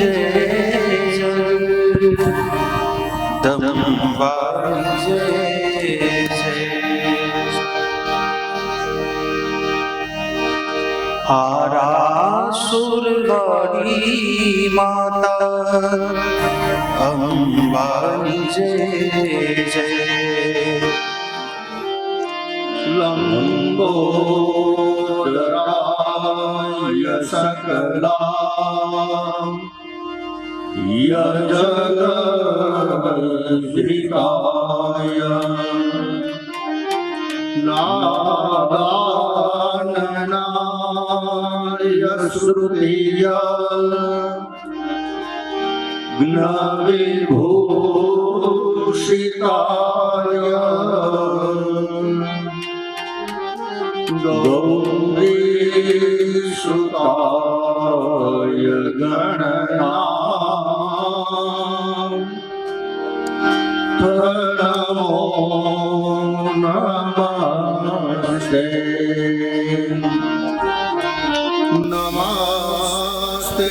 जय जगदम्बाई जय जय। आरासुरवाणी माता अंबानी जय जय। लंबोदराय सकला जगद्धिताय नागाननाय श्रुतिय ज्ञविभूषिताय गौरीसुताय नमो नमस्ते नमस्ते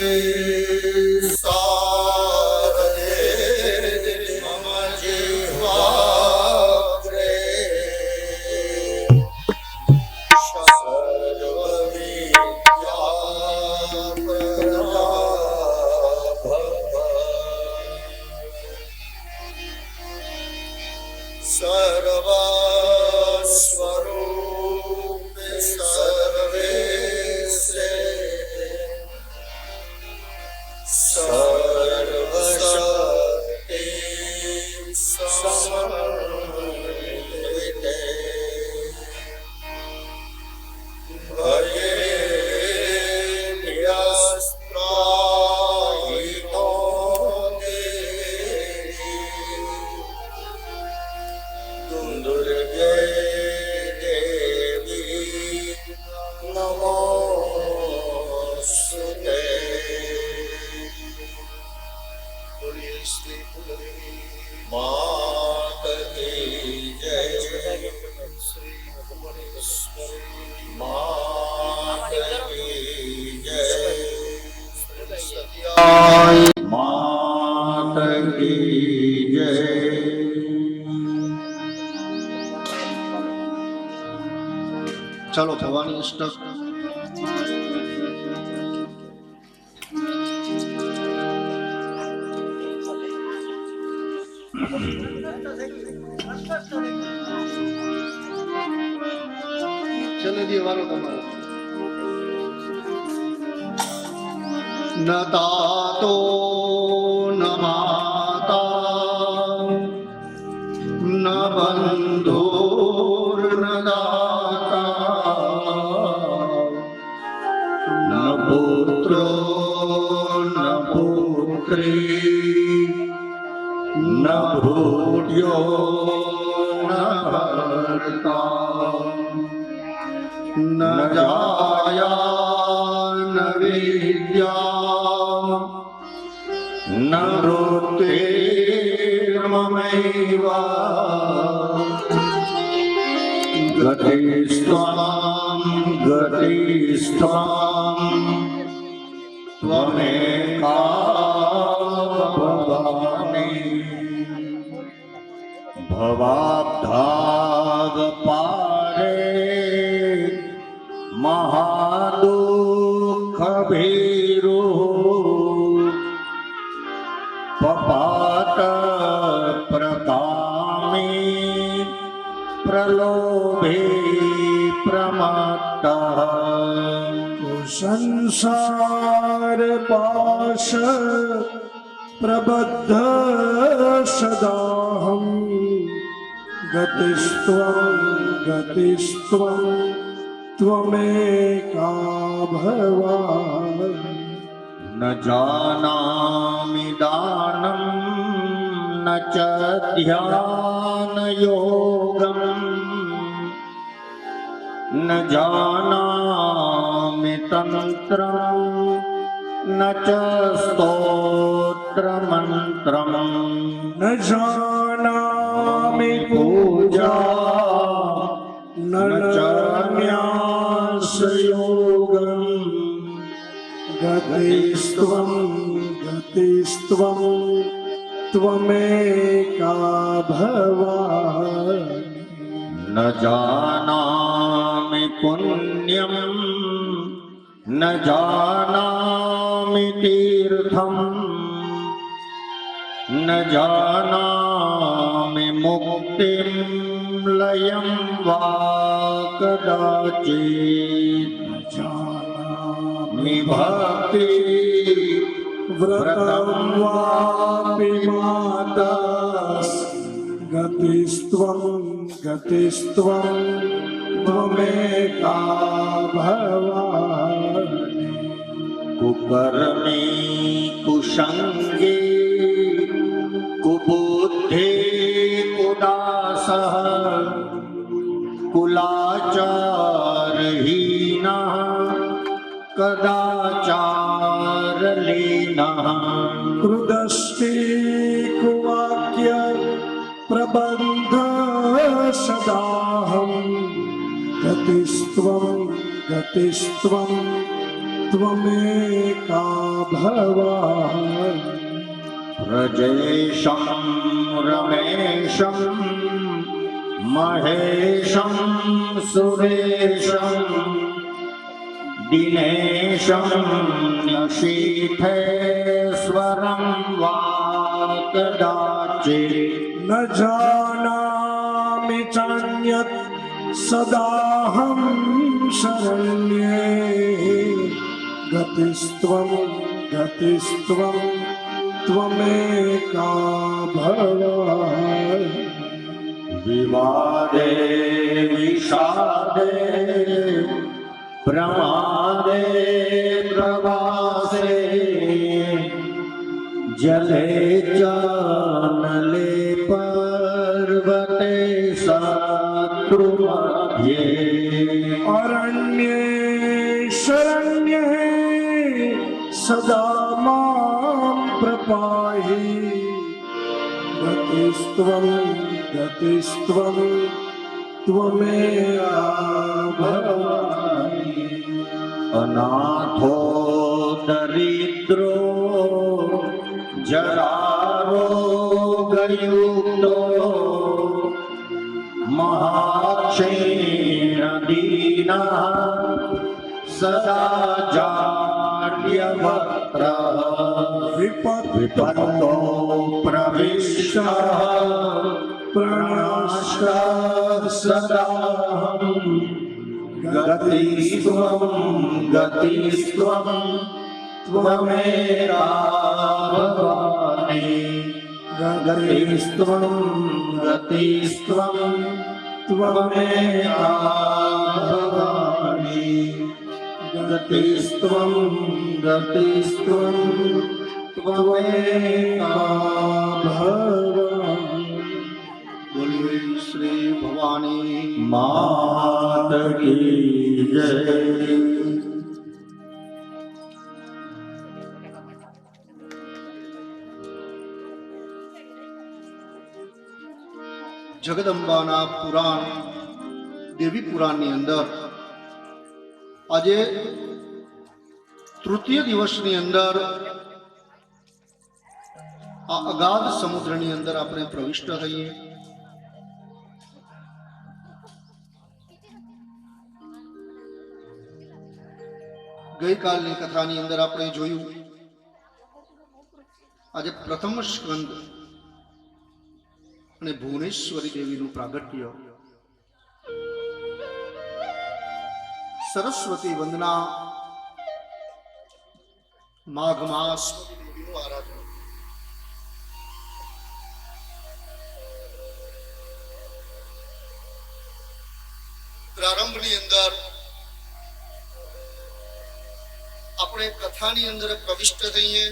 चलो भवानी अष्टक चले दिए वालों तुम्हारा न तातो न माता न बंधुर्न दाता न पुत्रो न पुत्री न भूड्यो न भर्ता न जाया न विद्या न वृत्तिर्ममैव गतिस्त्वां त्वमेका भवानि भवाब्धागपारे महादुःखभीरो पपात प्रकामी प्रलोभे प्रमत्तः संसार पाश प्रबद्ध सदाहं गतिस्त्वं त्वमेका भवानि न जानामि दानं न च ध्यानयोगम् न जानामि तन्त्रं न च स्तोत्रमन्त्रं न जानामि पूजा न च न्यासयोगम् गतिस्त्वं गतिस्त्वं त्वमेका भवानि न जानामि पुण्यं न जानामि तीर्थं न जानामि मुक्तिं लयं वा कदाचित् न जानामि भक्ति व्रतं वापि माता गतिस्त्वं गतिस्त्वं त्वमेका भवानि कुकर्मी कुसंगी कुबुद्धि कुदासः कुलाचारहीनः कदाचारलीनः कृदस्ति कुवाक्य प्रबन्ध सदाहं गतिस्त्वं गतिस्त्वं त्वमेका भवानि व्रजेशं रमेशं महेशं सुरेशं दिनेशं शीथेश्वरं वा कदाचित् न जानामि चान्यत् सदाहं शरण्ये गतिस्त्वं गतिस्त्वं त्वमेका भवानि विवादे विषादे प्रमादे प्रवासे जले जानले पर्वते शत्रुमध्ये अरण्ये शरण्ये सदा मां प्रपाहि गतिस्त्वं गतिस्त्वं त्वमेका भवानि अनाथो दरिद्रो जरारोगयुक्तो महाक्षीणदीनः सदा जाड्यवक्त्रः विपत्तो प्रविष्टः प्रणाष्टः सदाहं गतिस्त्वं गतिस्त्वं त्वमेका भवानि गतिस्त्वं गतिस्त्वं त्वमेका भवानि गतिस्त्वं गतिस्त्वं त्वमेका भवानि बोलिए श्री भवानी मात की जय। જગદંબાના પુરાણ દેવી પુરાણની અંદર આજે તૃતીય દિવસની અંદર આ અગાધ સમુદ્રની અંદર આપણે પ્રવિષ્ટ થઈએ। ગઈકાલની કથાની અંદર આપણે જોયું આજે પ્રથમ સ્કંદ અને ભુવનેશ્વરી દેવીનું પ્રાગટ્ય, સરસ્વતી વંદના, માઘ માસ દેવીનું આરાધન। પ્રારંભની અંદર આપણે કથાની અંદર પ્રવિષ્ટ થઈએ,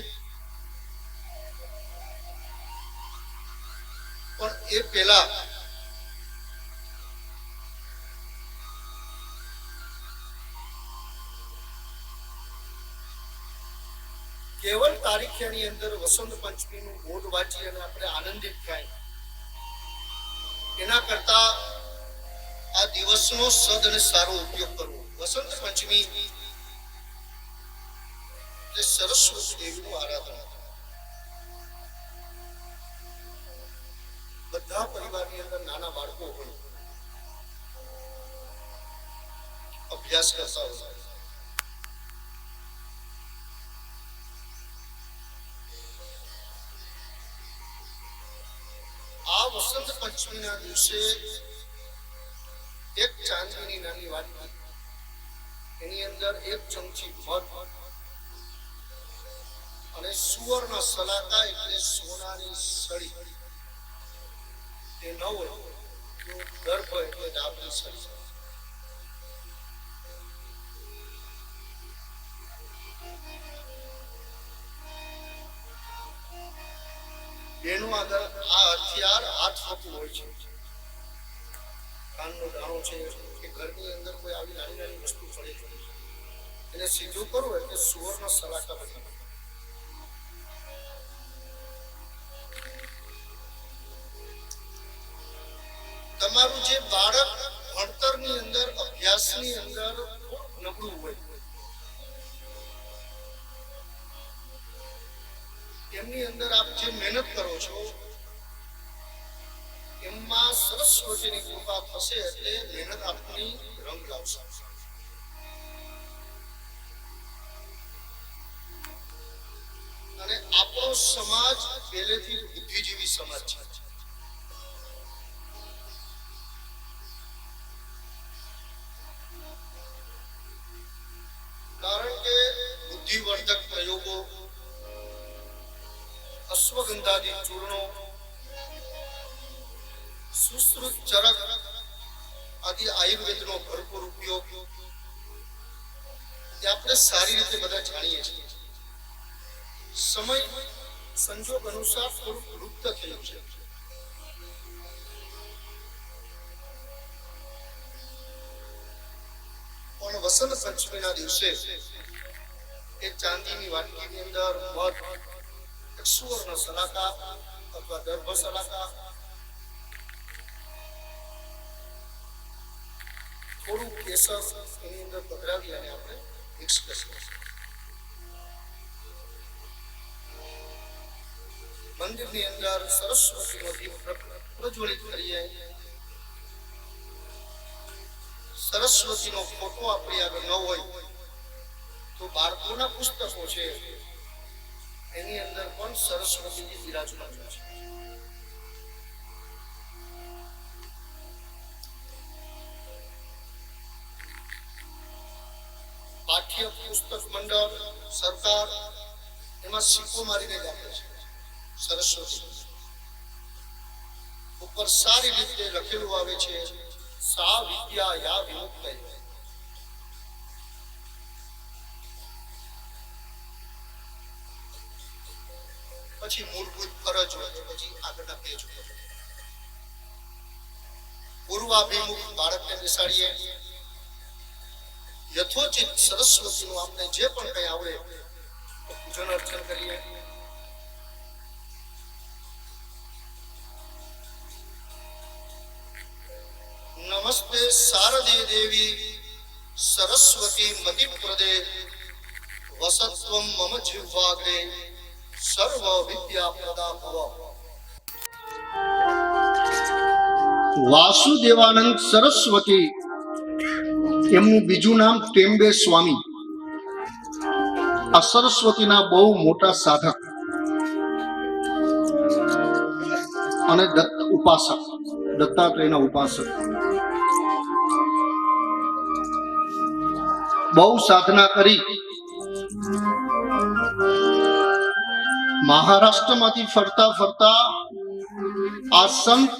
પણ એ પહેલા કેવળ તારીખની અંદર વસંત પંચમીનું બોધ વાંચી અને આપણે આનંદિત થાય એના કરતા આ દિવસનો સદ અને સારો ઉપયોગ કરવો। વસંત પંચમી તે સરસ્વતી દેવીનું આરાધના. બધા પરિવારની અંદર નાના બાળકો હોય, અભ્યાસ કરતા હોય, આ વસંત પંચમીના દિવસે એક ચાંદીની નાની વાટકી, એની અંદર એક ચમચી મધ અને સુવર્ણ સલાકા એટલે સોનાની સળી, તે ન હોય તો ગર્ભ એટલે ડાબની સળી, એનું આગળ આ હથિયાર હાથ થતું હોય છે. કાનનો દાણો છે કે ઘરની અંદર કોઈ આવી નાની નાની વસ્તુ પડે છે, એને સીધું કરવું એટલે સુવર્ણ સલાકા બની. તમારું જે બાળક ભણતરની અંદર, અભ્યાસની અંદર નબળું હોય, એમની અંદર આપ જે મહેનત કરો છો એમાં સરસ્વતીની કૃપા થશે એટલે મહેનત આપની રંગ લાવશે. અને આપણો સમાજ પહેલેથી બુદ્ધિજીવી સમાજ છે. કારણ કે બુદ્ધિવર્ધક પ્રયોગો, અશ્વગંધાદી ચૂર્ણો, સુશ્રુત ચરક આદિ આયુર્વેદનો ભરપૂર ઉપયોગ એ આપણે સારી રીતે બધા જાણીએ છીએ. સમય સંજોગ અનુસાર થોડું લુપ્ત થયું છે. પણ વસંત પંચમીના દિવસે એક ચાંદીની વાટકીની અંદર મધ, એક સુવર્ણ સલાકા અથવા દર્ભ સલાકા, થોડું કેસર એની અંદર પધરાવી અને આપણે મિક્સ કરીએ. મંદિરની અંદર સરસ્વતીનો દીપ પ્રજ્વલિત કરીએ. સરસ્વતીનો ફોટો આપણી આગળ ન હોય તો બાળકોના પુસ્તકો છે એની અંદર પણ સરસ્વતીજી બિરાજમાન છે. પાઠ્ય પુસ્તક મંડળ, સરકાર એમાં સિક્કો મારીને જ આપે છે. સરસ્વતી ઉપર સારી રીતે લખેલું આવે છે, સા વિદ્યા યા વિમુક્ત. પછી મૂળભૂત ફરજ હોય તો પછી આગળના પેજ ઉપર પૂર્વાભિમુખ બાળકને બેસાડીએ. યથોચિત સરસ્વતીનું આપણે જે પણ કઈ આવડે પૂજન અર્ચન કરીએ. નમસ્તે શારદે દેવી સરસ્વતી મતિ પ્રદે વસત્વમ મમ જીહ્વાગ્રે સર્વ વિદ્યા પ્રદા ભવ. વાસુદેવાનંદ સરસ્વતી એમનું બીજું નામ ટેમ્બે સ્વામી. આ સરસ્વતીના બહુ મોટા સાધક અને ઉપાસક, દત્તાત્રેયના ઉપાસક. બહુ સાધના કરી મહારાષ્ટ્રમાંથી ફરતા ફરતા આ સંત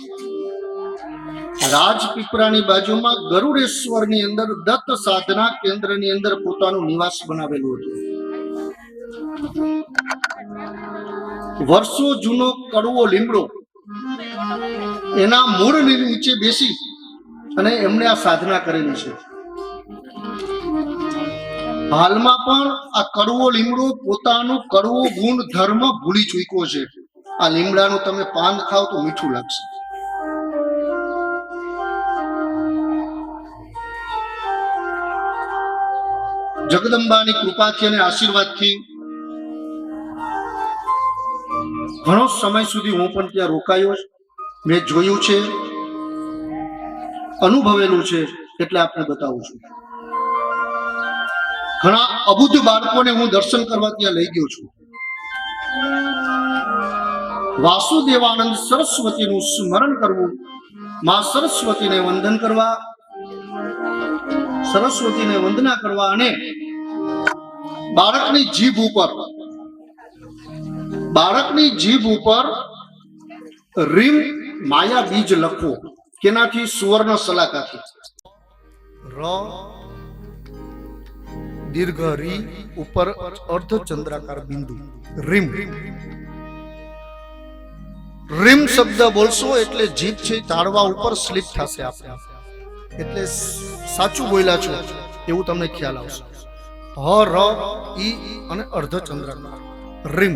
રાજપીપળાની બાજુમાં ગરુડેશ્વરની અંદર દત્ત સાધના કેન્દ્રની અંદર પોતાનું નિવાસ બનાવેલું હતું. વર્ષો જૂનો કડવો લીમડો, એના મૂળની નીચે બેસી અને એમણે આ સાધના કરેલી છે. હાલમાં પણ આ કડવો લીમડો પોતાનો કડવો ગુણ ધર્મ ભૂલી ચૂક્યો છે. આ લીમડાનું તમે પાન ખાવ તો મીઠું લાગશે. જગદંબાની કૃપાથી અને આશીર્વાદથી ઘણો સમય સુધી હું પણ ત્યાં રોકાયો છું. મેં જોયું છે, અનુભવેલું છે, એટલે આપને બતાવું છું. ઘણા અબુદ્ધ બાળકોને હું દર્શન કરવા ત્યાં લઈ ગયો છું. વાસુદેવાનંદ સરસ્વતીનું સ્મરણ કરવું, માં સરસ્વતીને વંદન કરવા, સરસ્વતીને વંદના કરવા અને બાળકની જીભ ઉપર રીમ માયા બીજ લખવું. કેનાથી? સુવર્ણ સલાકાથી. ર દીર્ઘ રી ઉપર અર્ધચંદ્રાકાર બિંદુ, રીમ. રીમ શબ્દ બોલશો એટલે જીભ છે તાળવા ઉપર સ્લીપ થશે આપણે, એટલે સાચું બોલ્યા છો એવું તમને ખ્યાલ આવશે. હ ર ઈ અને અર્ધચંદ્રાકાર રીમ.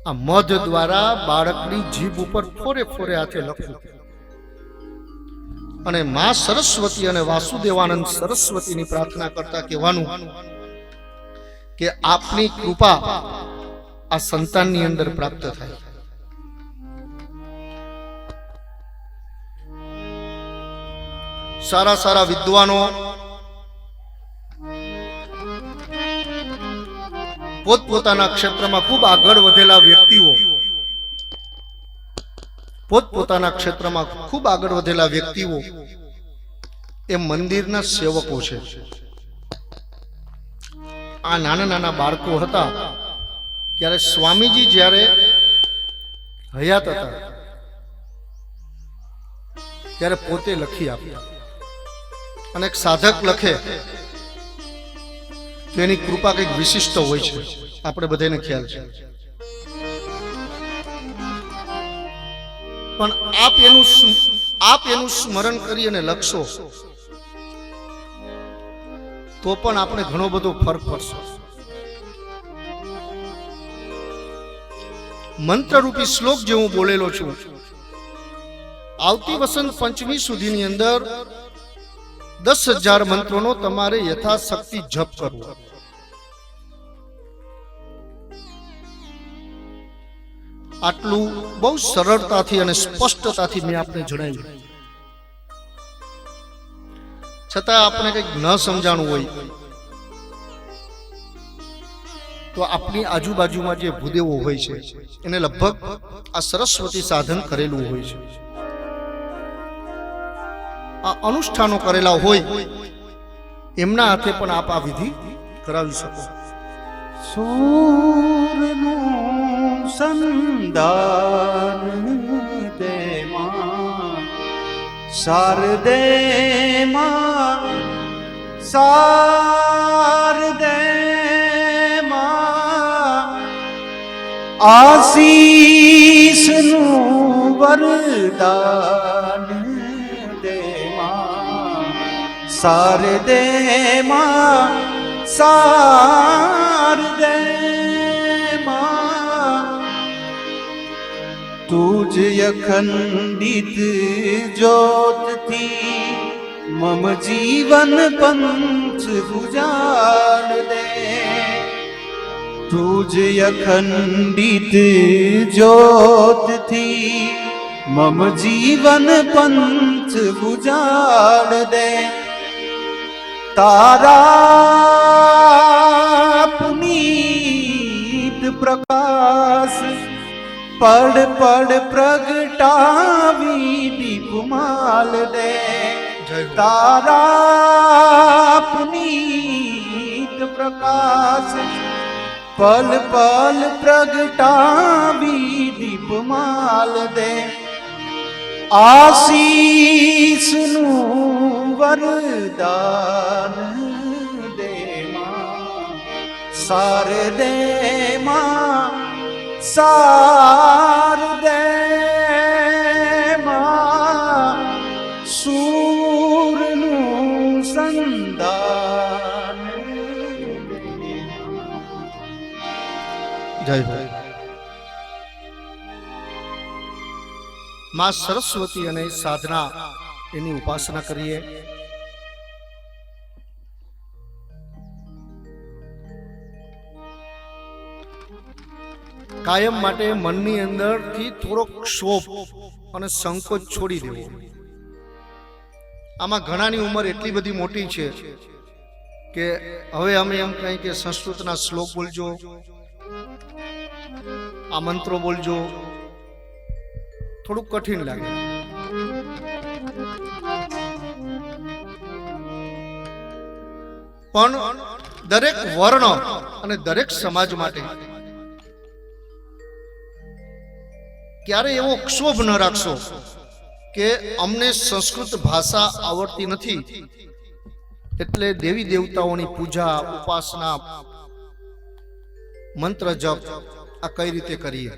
આ મધ દ્વારા બાળકની જીભ ઉપર ફોરે ફોરે હાથે લખવું અને માં સરસ્વતી અને વાસુદેવાનંદ સરસ્વતીની પ્રાર્થના કરતા કહેવાનું કે આપની કૃપા આ સંતાનની અંદર પ્રાપ્ત થાય. સારા સારા વિદ્વાનો પોતપોતાના ક્ષેત્રમાં ખૂબ આગળ વધેલા વ્યક્તિઓ, પોતપોતાના ક્ષેત્રમાં ખૂબ આગળ વધેલા વ્યક્તિઓ એ મંદિરના સેવકો છે. આ નાના નાના બાળકો હતા ત્યારે સ્વામીજી જ્યારે હયાત હતા ત્યારે પોતે લખી આપ્યા. અને એક સાધક લખે તો એની કૃપા કંઈક વિશિષ્ટ હોય છે, આપણે બધાને ખ્યાલ છે. પણ આપ એનું સ્મરણ કરી અને લખશો તો પણ આપણે ઘણો બધો ફરક પડશે. મંત્રરૂપી શ્લોક જે હું બોલેલો છું, આવતી વસંત પંચમી સુધીની અંદર 10,000 મંત્રોનો તમારે યથાશક્તિ જપ કરવો. આટલું બહુ સરળતાથી અને સ્પષ્ટતાથી મેં આપને જણાવ્યું. છતાં આપણે કંઈક ન સમજાણું હોય તો આપણી આજુબાજુમાં જે ભૂદેવો હોય છે એને લગભગ આ સરસ્વતી સાધન કરેલું હોય છે, આ અનુષ્ઠાનો કરેલા હોય એમના હાથે પણ આપ આ વિધિ કરાવી શકો. સૂરનું સંદાન દેમાં શારદેમાં આશીષનું વરદાન દેમાં શારદેમાં તુજ અખંડિત જ્યોતથી મમ જીવન પંચ ભુજાલ દે. તુજ અખંડિત જ્યોતથી મમ જીવન પંચ ભુજાલ દે. તારા પુનીત પ્રકાશ પડ પડ પ્રગટાવી દીપમાલ દે. તારા પુનીત પ્રકાશ પલ પલ પ્રગટાવી દીપમાલ દે. આશીષનું વરદાન દેમાં શારદેમાં સૂરનું સંદાન. જય ભાઈ. માં સરસ્વતી અને સાધના એની ઉપાસના કરીએ. કાયમ માટે મનની અંદરથી થોડો ક્ષોભ અને સંકોચ છોડી દેવો. આમાં ઘણાની ઉંમર એટલી બધી મોટી છે કે હવે અમે એમ કહીએ કે સંસ્કૃતના શ્લોક બોલજો, આ મંત્રો બોલજો, થોડું કઠિન લાગે. પણ દરેક વર્ણ અને દરેક સમાજ માટે ક્યારે એવો ક્ષોભ ન રાખશો કે અમને સંસ્કૃત ભાષા આવડતી નથી એટલે દેવી દેવતાઓની પૂજા, ઉપાસના, મંત્ર જપ આ કઈ રીતે કરીએ.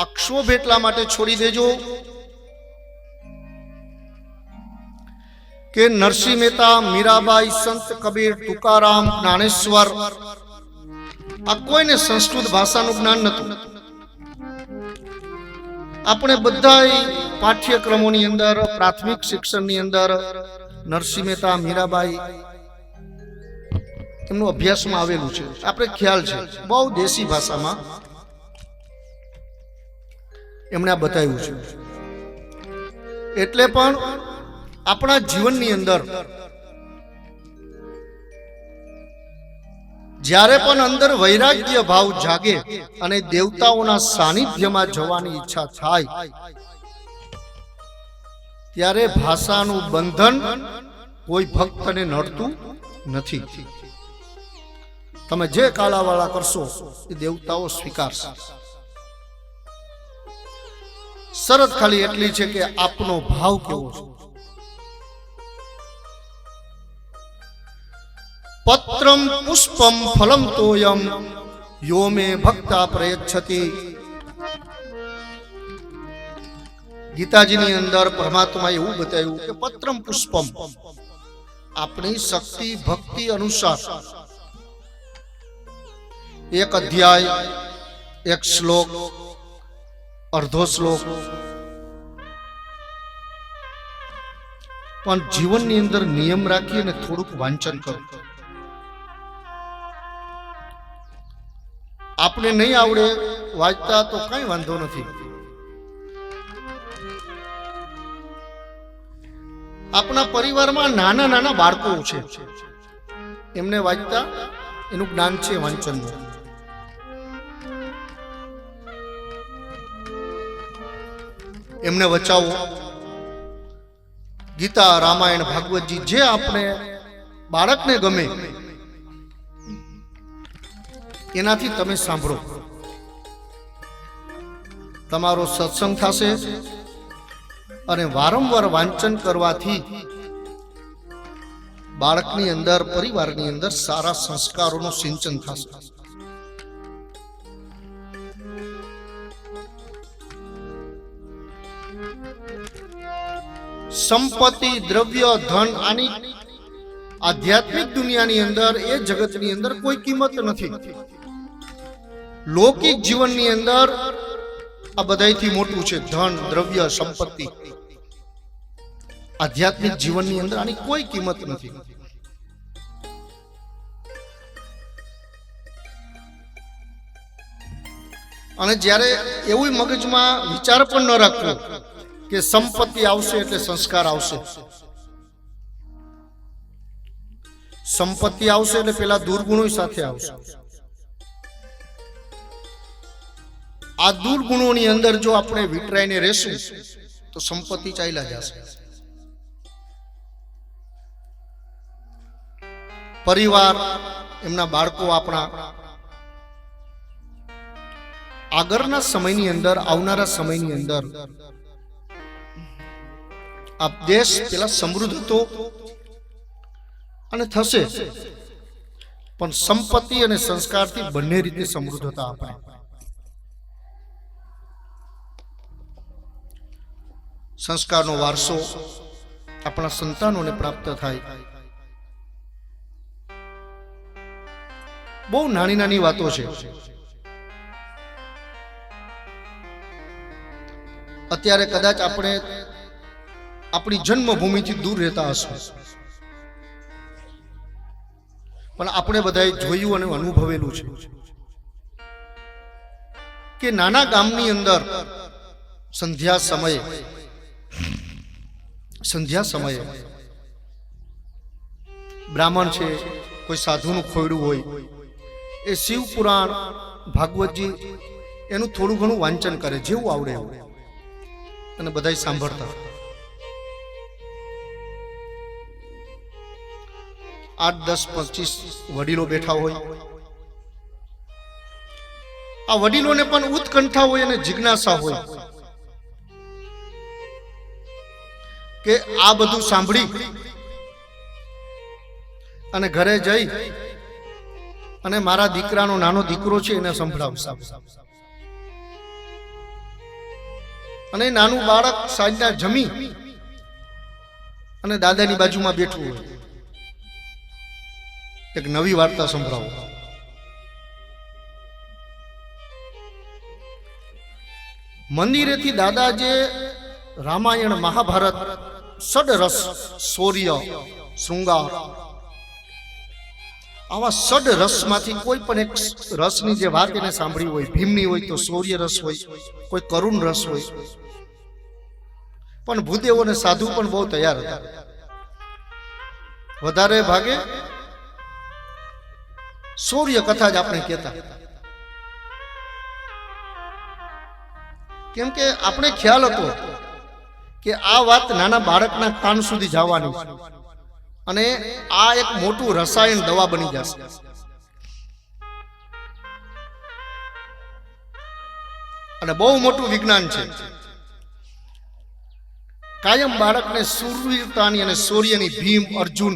આ ક્ષોભ એટલા માટે છોડી દેજો કે નરસિંહ મહેતા, મીરાબાઈ, સંત કબીર, તુકારામ, જ્ઞાનેશ્વર આ કોઈને સંસ્કૃત ભાષાનું જ્ઞાન નહોતું. આપણે બધા પાઠ્યક્રમોની અંદર, પ્રાથમિક શિક્ષણની અંદર નરસિંહ મહેતા, મીરાબાઈ એમનું અભ્યાસમાં આવેલું છે. આપણે ખ્યાલ છે બહુ દેશી ભાષામાં એમણે આ બતાવ્યું છે. એટલે પણ આપણા જીવનની અંદર જ્યારે પણ અંદર વૈરાગ્ય ભાવ જાગે અને દેવતાઓના સાનિધ્યમાં જવાની ઈચ્છા થાય ત્યારે ભાષાનું બંધન કોઈ ભક્તને નડતું નથી. તમે જે કાલાવાળા કરશો એ દેવતાઓ સ્વીકારશે. શરત ખાલી એટલી છે કે આપનો ભાવ કેવો છે. પત્રમ પુષ્પમ ફલમ તોયમ યો મે ભક્તા પ્રયચ્છતિ. ગીતાજીની અંદર પરમાત્માએ એવું બતાવ્યું કે પત્રમ પુષ્પમ આપણી શક્તિ ભક્તિ અનુસાર એક અધ્યાય, એક શ્લોક, અર્ધો શ્લોક, પણ જીવનની અંદર નિયમ રાખી અને થોડુંક વાંચન કરો. આપણે નહીં આવડે વાંચતા તો કઈ વાંધો નથી. આપણા પરિવારમાં નાના નાના બાળકો છે, એમને વાંચતા એનું જ્ઞાન છે વાંચનનું. એમને વચાવો. ગીતા, રામાયણ, ભાગવતજી જે આપણે બાળકને ગમે એનાથી તમે સાંભળો. તમારો સત્સંગ થશે અને વારંવાર વાંચન કરવાથી બાળકની અંદર, પરિવારની અંદર સારા સંસ્કારોનું સિંચન થશે. સંપત્તિ, દ્રવ્ય, ધન આની આધ્યાત્મિક દુનિયાની અંદર, એ જગતની અંદર કોઈ કિંમત નથી. લૌકિક જીવનની અંદર આ બધાયથી મોટું છે ધન, દ્રવ્ય, સંપત્તિ. આધ્યાત્મિક જીવનની અંદર આની કોઈ કિંમત નથી. અને જ્યારે એવું મગજમાં વિચાર પણ ન રાખવો કે સંપત્તિ આવશે એટલે સંસ્કાર આવશે. સંપત્તિ આવશે એટલે પેલા દુર્ગુણો સાથે આવશે. આ દુર્ગુણોની અંદર જો આપણે વિતરાઈને રહેશું તો સંપત્તિ ચાલ્યા જશે. પરિવાર, એમના બાળકો આપણા આગળના સમયની અંદર, આવનારા સમયની અંદર આ દેશ પેલા સમૃદ્ધ હતો અને થશે, પણ સંપત્તિ અને સંસ્કારથી બંને રીતે સમૃદ્ધ હતા. આપણે સંસ્કારનો વારસો આપણા સંતાનોને પ્રાપ્ત થાય. બહુ નાની નાની વાતો છે. અત્યારે કદાચ આપણે આપણી જન્મભૂમિથી દૂર રહેતા હશું, પણ આપણે બધાએ જોયું અને અનુભવેલું છે કે નાના ગામની અંદર સંધ્યા સમયે બ્રાહ્મણ છે, કોઈ સાધુનું ખોયડું હોય, એ શિવ પુરાણ, ભાગવતજી એનું થોડું ઘણું વાંચન કરે, જેવું આવડે એવું, અને બધાય સાંભળતા. 8, 10, 25 વડીલો બેઠા હોય. આ વડીલોને પણ ઉત્કંઠા હોય અને જિજ્ઞાસા હોય કે આ બધું સાંભળી અને ઘરે જઈ અને મારા દીકરાનો નાનો દીકરો છે એને સંભળાવશે. અને નાનું બાળક સાંજના જમી અને દાદાની બાજુમાં બેઠું હોય, એક નવી વાર્તા સંભળાવો. મંદિરેથી દાદા જે રામાયણ, મહાભારત, ષડરસ, શૌર્ય, શૃંગાર, આવા ષડ રસમાંથી કોઈ પણ એક રસની જે વાત એને સાંભળી હોય, ભીમની હોય તો શૌર્ય રસ હોય, કોઈ કરુણ રસ હોય. પણ ભૂદેવો અને સાધુ પણ બહુ તૈયાર હતા. વધારે ભાગે શૌર્ય કથા જ આપણે કહેતા, કેમ કે આપણે ખ્યાલ હતો કે આ વાત નાના બાળકના કાન સુધી જવાની છે અને આ એક મોટું રસાયણ દવા બની જશે. અને બહુ મોટું વિજ્ઞાન છે. કાયમ બાળકને શૂરવીરતાની અને શૌર્યની, ભીમ, અર્જુન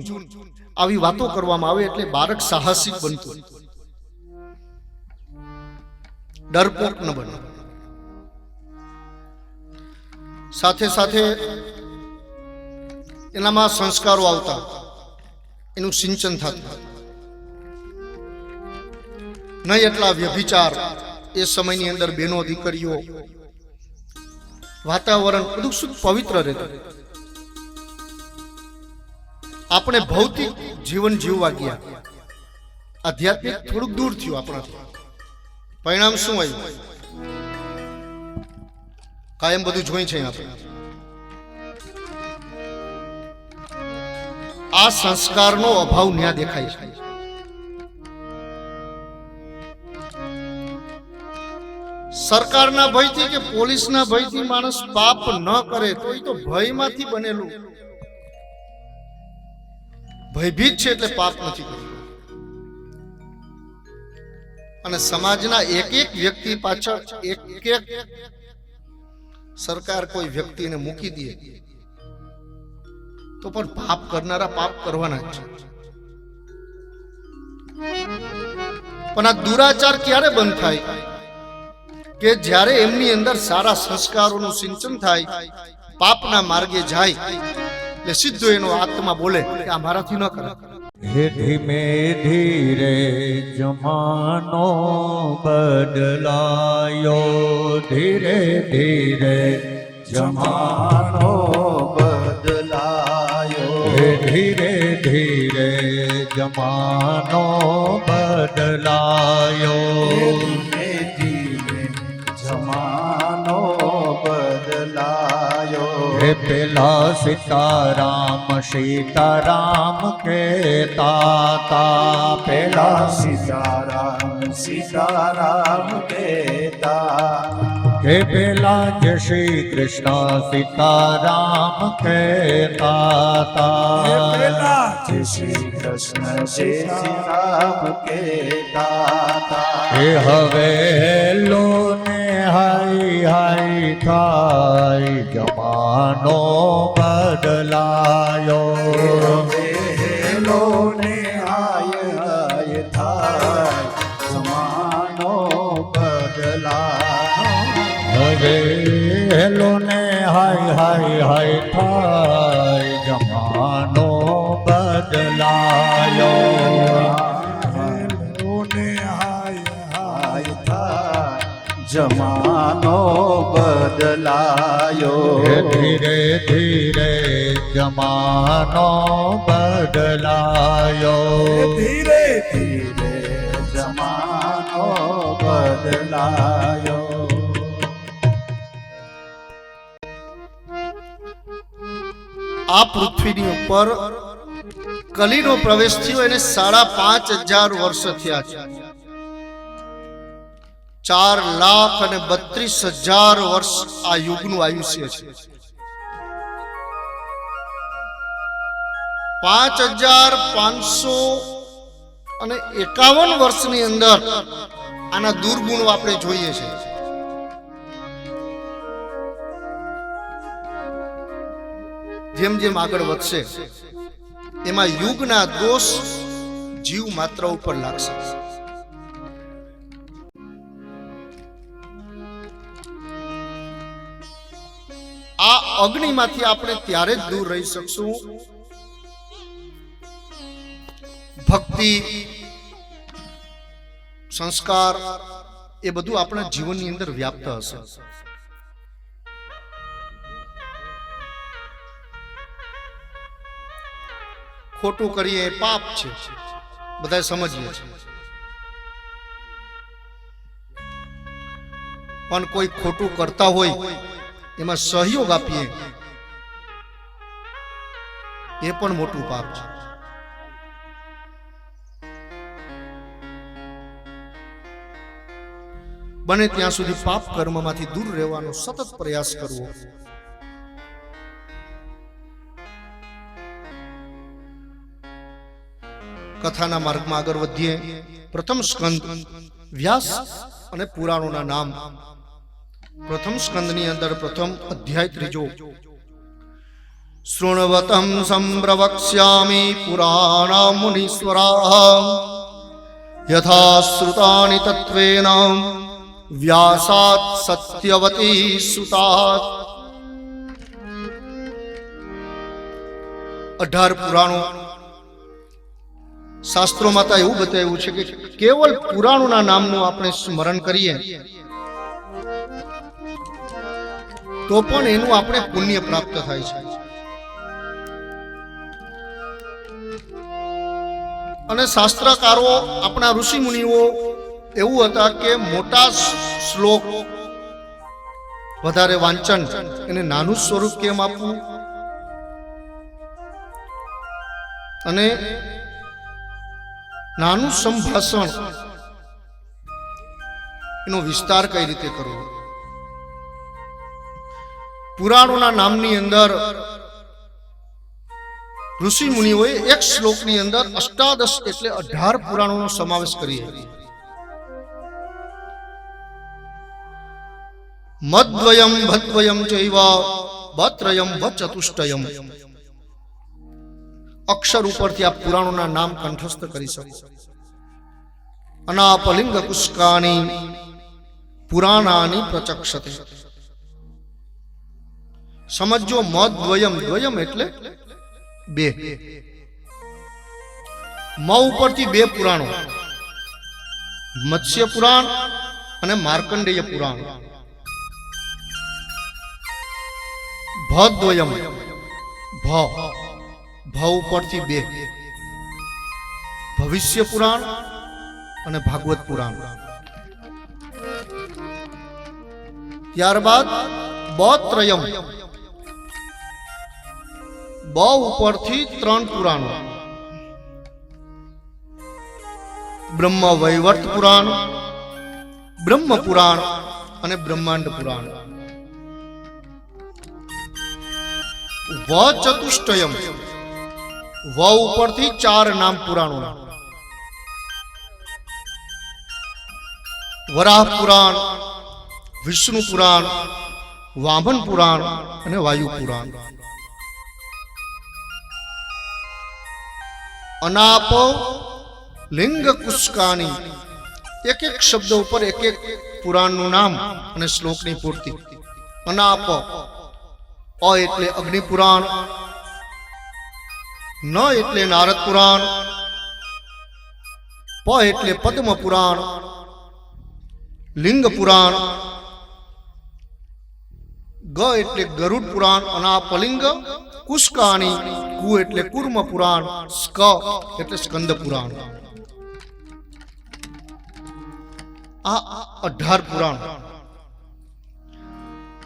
આવી વાતો કરવામાં આવે એટલે બાળક સાહસિક બનતું, ડરપોક ન બને. સાથે સાથે એનામાં સંસ્કારો આવતા, એનું સિંચન થતું. નહીં એટલા વ્યભિચાર એ સમયની અંદર બહેનો, દીકરીઓ, વાતાવરણ બધું શુદ્ધ પવિત્ર રહેતું. આપણે ભૌતિક જીવન જીવવા ગયા, આધ્યાત્મિક થોડુંક દૂર થયું આપણાથી. પરિણામ શું આવ્યું? કાયમ બધું જોઈ છે આપણે. આ સંસ્કારનો અભાવ ન્યા દેખાય છે. સરકારના ભયથી કે પોલીસના ભયથી માણસ પાપ ન કરે તો એ તો ભયમાંથી બનેલું. ભયભીત છે એટલે પાપ નથી કરતું. અને સમાજના એક એક વ્યક્તિ પાછળ એક એક સરકાર કોઈ વ્યક્તિને મૂકી દે તો પણ પાપ કરનારા પાપ કરવાના જ છે. પણ આ દુરાચાર ક્યારે બંધ થાય? કે જ્યારે એમની અંદર સારા સંસ્કારોનું સિંચન થાય, પાપના માર્ગે જાય એટલે સીધો એનો આત્મા બોલે કે આ મારાથી ન કરે. હે ધીમે ધીરે જમાનો બદલાયો, ધીરે ધીરે જમાનો બદલાયો, હે ધીરે ધીરે જમાનો બદલાયો, ધીમે ધીમે જમાનો બદલાયો. હે પેલા સીતારામ સીતારામ કહેતા તા, પેલા સીતારામ સીતારામ કહેતા, હે પેલા જય શ્રી કૃષ્ણ સીતારામ કહેતા તા, જય શ્રી કૃષ્ણ સીતારામ કહેતા. હે હવે હેલો ને હાય હાય થાય, જમાનો બદલાયો, હેલો ને હાય હાય થાય, જમાનો બદલાયો. હવે હેલો ને હાય હાય હાય થાય, જમાનો બદલાયો, હેલો ને હાય હાય થાય, જમાનો બદલાયો ધીરે ધીરે જમાનો બદલાયો ધીરે ધીરે જમાનો બદલાયો આ પૃથ્વીની ઉપર કલીનો પ્રવેશ થયો એને 5,500 વર્ષ થયા છે 4,32,000 વર્ષ આ યુગનું આયુષ્ય છે 5,551 વર્ષની અંદર આના દુર્ગુણો આપણે જોઈએ છે જેમ જેમ આગળ વધશે એમાં યુગના દોષ જીવ માત્ર ઉપર લાગશે આ અગ્નિમાંથી આપણે ત્યારે જ દૂર રહી શકશું ભક્તિ સંસ્કાર એ બધું આપણા જીવનની અંદર વ્યાપ્ત હશે ખોટું કરીએ પાપ છે બધા સમજીએ છીએ પણ કોઈ ખોટું કરતા હોય એમાં સહયોગ આપીએ એ પણ મોટું પાપ છે બને ત્યાં સુધી પાપ કર્મમાંથી દૂર રહેવાનો સતત પ્રયાસ કરવો કથાના માર્ગમાં આગળ વધીએ પ્રથમ સ્કંદ વ્યાસ અને પુરાણોના નામ પ્રથમ સ્કંદની અંદર પ્રથમ અધ્યાય ત્રીજો શૃણવતં સંપ્રવક્ષ્યામિ પુરાણા મુનીશ્વરાઃ યથા શ્રુતાનિ તત્વેન વ્યાસાત સત્યવતી સુતાત 18 પુરાણો શાસ્ત્રોમાં તો એવું બતાવ્યું છે કે કેવલ પુરાણોના નામનું આપણે સ્મરણ કરીએ તો પણ એનું આપણે પુણ્ય પ્રાપ્ત થાય છે અને શાસ્ત્રકારો આપણા ઋષિ મુનિઓ એવું હતા કે મોટા શ્લોક વધારે વાંચન એને નાનું સ્વરૂપ કેમ આપવું અને નાનું સંભાષણ એનો વિસ્તાર કઈ રીતે કરવો પુરાણોના નામની અંદર ઋષિ મુનિઓએ એક શ્લોકની અંદર 18 એટલે 18 પુરાણોનો સમાવેશ કર્યો મદ્વયમ ભદ્વયમ ચૈવ બત્રયમ વચતુષ્ટયમ અક્ષર ઉપરથી આ પુરાણોના નામ કંઠસ્થ કરી શકો અનાપલિંગ કુષ્કાની પુરાણાની પ્રચક્ષતે સમજો મદ્વયમ દ્વયમ એટલે બે મ ઉપરથી બે પુરાણો મત્સ્ય પુરાણ અને માર્કંડેય પુરાણ ભદ્વયમ ભ ઉપરથી બે ભવિષ્ય પુરાણ અને ભાગવત પુરાણ ત્યારબાદ બત્રયમ બ ઉપરથી 3 પુરાણો બ્રહ્મ વૈવર્ત પુરાણ બ્રહ્મ પુરાણ અને બ્રહ્માંડ પુરાણ વ ચતુષ્ટયમ વ ઉપરથી 4 નામ પુરાણો વરાહ પુરાણ વિષ્ણુ પુરાણ વામન પુરાણ અને વાયુ પુરાણ અનાપ લિંગ કુષ્કાની એક એક શબ્દ ઉપર એક એક પુરાણનું નામ અને શ્લોકની પૂર્તિ અનાપ અ એટલે અગ્નિ પુરાણ ન એટલે નારદ પુરાણ પ એટલે પદ્મ પુરાણ લિંગ પુરાણ ગ એટલે ગરુડ પુરાણ અને આ પલિંગ કુષ્કાણી, કુ એટલે કુર્મ પુરાણ, સ્ક એટલે સ્કંદ પુરાણ. આ 18 પુરાણ.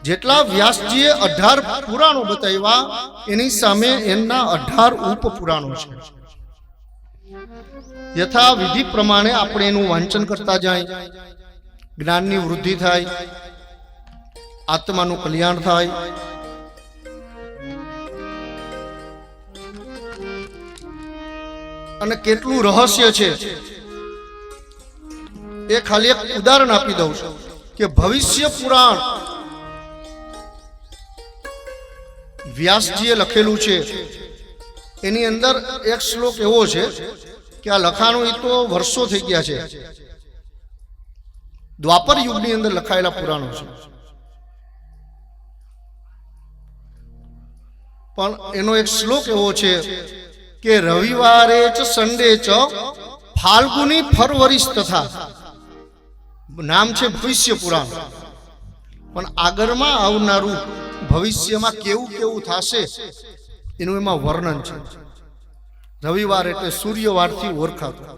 જેટલા વ્યાસજીએ 18 પુરાણો બતાવ્યા એની સામે એમના 18 ઉપપુરાણો છે. યથા વિધિ પ્રમાણે આપણે એનું વાંચન કરતા જાય, જ્ઞાનની વૃદ્ધિ થાય, આત્માનું કલ્યાણ થાય. અને કેટલું રહસ્ય છે એ ખાલી એક ઉદાહરણ આપી દઉં છું કે ભવિષ્ય પુરાણ વ્યાસજીએ લખેલું છે. એની અંદર એક શ્લોક એવો છે કે આ લખાણો એ તો વર્ષો થઈ ગયા છે, દ્વાપર યુગની અંદર લખાયેલા પુરાણો છે. પણ એનો એક શ્લોક એવો છે કે રવિવારે ચ સંડે ચ ફાલ્ગુની ફરવરીસ તથા, નામ છે ભવિષ્ય પુરાણ. પણ આગળમાં આવનારું ભવિષ્યમાં કેવું કેવું થશે એનું એમાં વર્ણન છે. રવિવાર એટલે સૂર્યવારથી ઓળખાતું.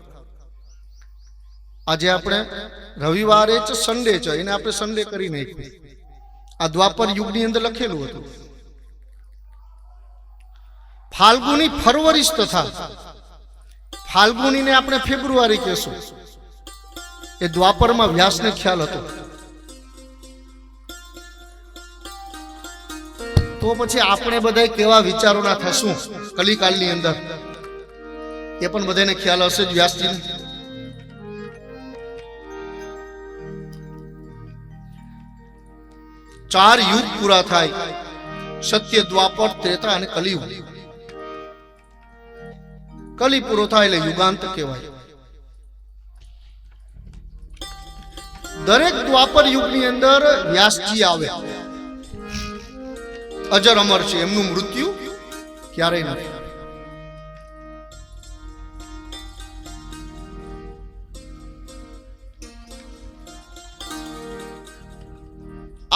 આજે આપણે રવિવારે જ સન્ડે છે, એને આપણે સન્ડે કરી નાખ્યું. આ દ્વાપર યુગની અંદર લખેલું હતું. ફાલ્ગુની ફરવરીસ તથા, ફાલ્ગુનીને આપણે ફેબ્રુઆરી કહેશું. એ દ્વાપરમાં વ્યાસને ખ્યાલ હતો. તો પછી આપણે બધા કેવા વિચારોના થશું કલિકાલની અંદર એ પણ બધાને ખ્યાલ હશે જ વ્યાસજીને. ચાર યુગ પૂરા થાય, સત્ય, દ્વાપર, ત્રેતા અને કલિયુગ. કલી પૂરો થાય એટલે યુગાંત કહેવાય. દરેક દ્વાપર યુગની અંદર વ્યાસજી આવે, અજર અમર છે, એમનું મૃત્યુ ક્યારેય નથી.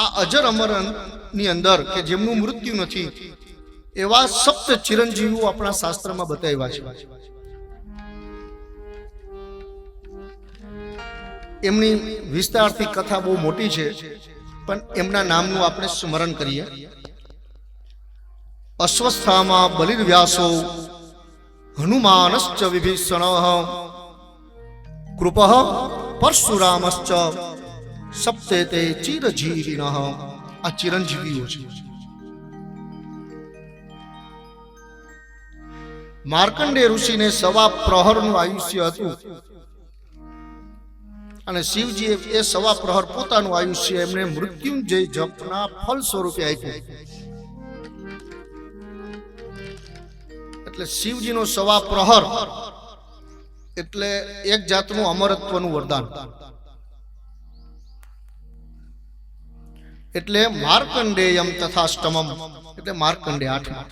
આ અજર અમર ની અંદર કે જેમનું મૃત્યુ નથી એવા સપ્ત ચિરંજીવીઓ આપણા શાસ્ત્રમાં બતાવ્યા છે. એમની વિસ્તારથી કથા બહુ મોટી છે, પણ એમના નામનું આપણે સ્મરણ કરીએ. અશ્વસ્થામાં બલિર્વ્યાસો, હનુમાનશ્ચ વિભીષણઃ, કૃપઃ પરશુરામશ્ચ, સપ્તેતે ચિરજીવિનઃ. આ ચિરંજીવીઓ છે. માર્કંડે ઋષિને 1.25 પ્રહરનું આયુષ્ય હતું અને શિવજીએ એ 1.25 પ્રહર પોતાનું આયુષ્ય એમને મૃત્યુંજય જપના ફળ સ્વરૂપે આપ્યું. એટલે શિવજીનો 1.25 પ્રહર એટલે એક જાતનું અમરત્વનું વરદાન. એટલે માર્કંડેયમ તથાષ્ટમમ એટલે માર્કંડે 8મા.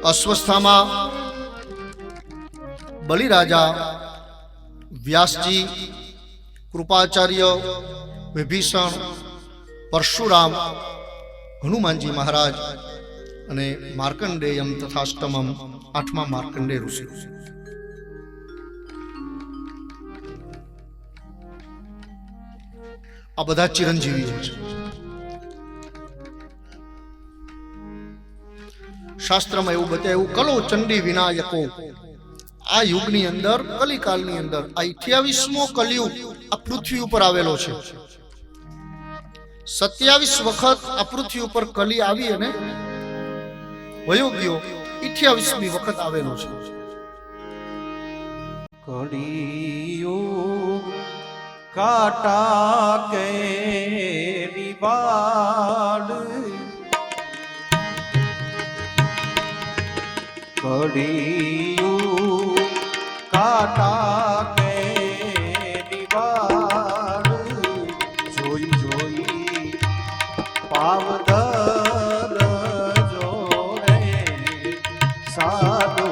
અશ્વસ્થામાં બલિરાજા, વ્યાસજી, કૃપાચાર્ય, વિભીષણ, પરશુરામ, હનુમાનજી મહારાજ અને માર્કંડેયમ તથાષ્ટમમ 8મા માર્કંડે ઋષિ. આ બધા ચિરંજીવીઓ છે. શાસ્ત્રમાં એવું બતાવ્યું, કલો ચંડી વિનાયકો. આ યુગની અંદર, કલિકાલની અંદર, આ 28મો કલિયુગ આ પૃથ્વી ઉપર આવેલો છે. 27 વખત આ પૃથ્વી ઉપર કલી આવી અને વયો ગયો. 28મી વખત આવેલો છે. કળિયુગ કાટા કેરી બાળ, કળિયુગ કાટા કેરી બાળ, જોઈ જોઈ પાવદર જોડે સાધુ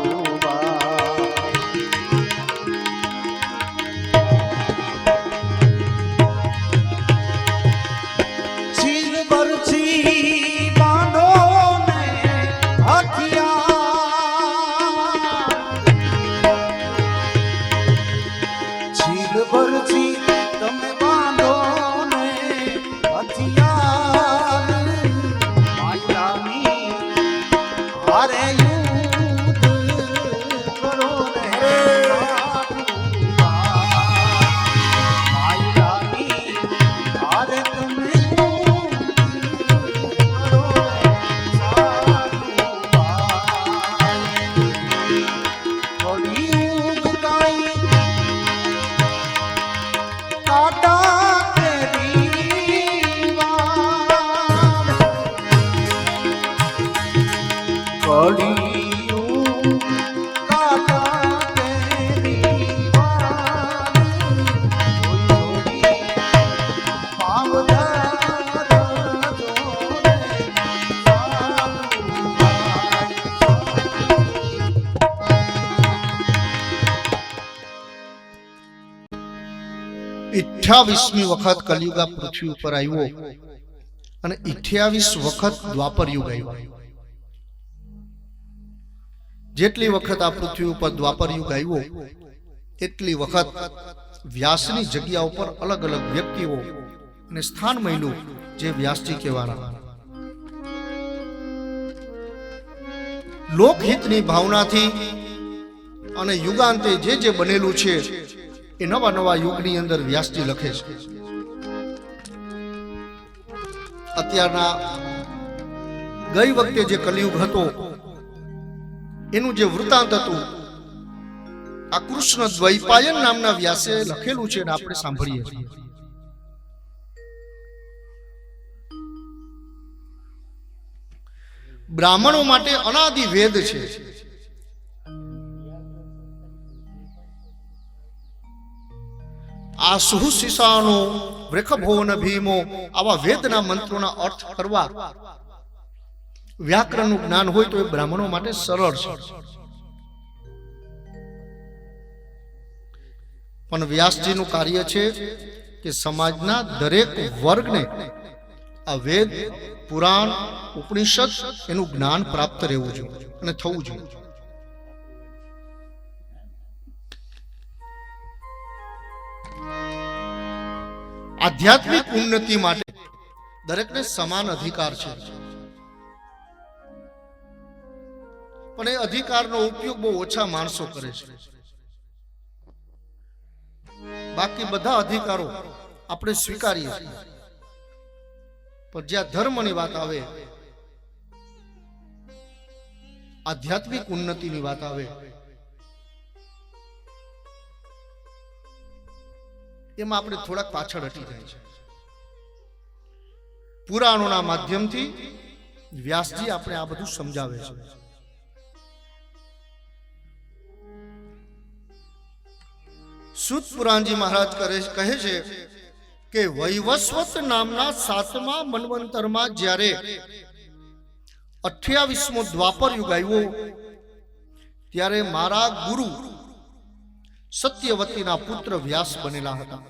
28મી વખત કલિયુગ આ પૃથ્વી ઉપર આવ્યો અને 28 વખત દ્વાપર યુગ આવ્યો. જેટલી વખત આ પૃથ્વી ઉપર દ્વાપર યુગ આવ્યો એટલી વખત વ્યાસની જગ્યા ઉપર અલગ અલગ વ્યક્તિઓ અને સ્થાન મળ્યું જે વ્યાસજી કહેવાના. લોકહિતની ભાવનાથી અને યુગાંતે જે જે બનેલું છે એ નવા નવા યુગની અંદર વ્યાસજી લખે છે. અત્યારના ગઈ વખતે જે કલિયુગ હતો એનું જે વૃત્તાંત હતું આ કૃષ્ણ દ્વૈપાયન નામના વ્યાસે લખેલું છે અને આપણે સાંભળીએ છીએ. બ્રાહ્મણો માટે અનાદિ વેદ છે. આ સુહુશિષાનો વૃખભોવન ભીમો આવા વેદના મંત્રોના અર્થ કરવા વ્યાકરણનું જ્ઞાન હોય તો એ બ્રાહ્મણો માટે સરળ છે. પણ વ્યાસજીનું કાર્ય છે કે સમાજના દરેક વર્ગને આ વેદ, પુરાણ, ઉપનિષદ એનું જ્ઞાન પ્રાપ્ત રહેવું જોઈએ અને થવું જોઈએ. આધ્યાત્મિક ઉન્નતિ માટે દરેકને સમાન અધિકાર છે, પણ એ અધિકારનો ઉપયોગ બહુ ઓછા માણસો કરે છે. બાકી બધા અધિકારો આપણે સ્વીકારીએ છીએ, પણ જ્યાં ધર્મની વાત આવે, આધ્યાત્મિક ઉન્નતિની વાત આવે, એમાં આપણે થોડાક પાછળ હટી જાય છે. પુરાણોના માધ્યમથી વ્યાસજી આપણે આ બધું સમજાવે છે. સૂત પુરાણજી મહારાજ કહે છે કે વૈવસ્વત નામના 7મા મન્વંતરમાં જ્યારે 28મો દ્વાપર યુગ આવ્યો ત્યારે મારા ગુરુ સત્યવતીના પુત્ર વ્યાસ બનેલા હતા.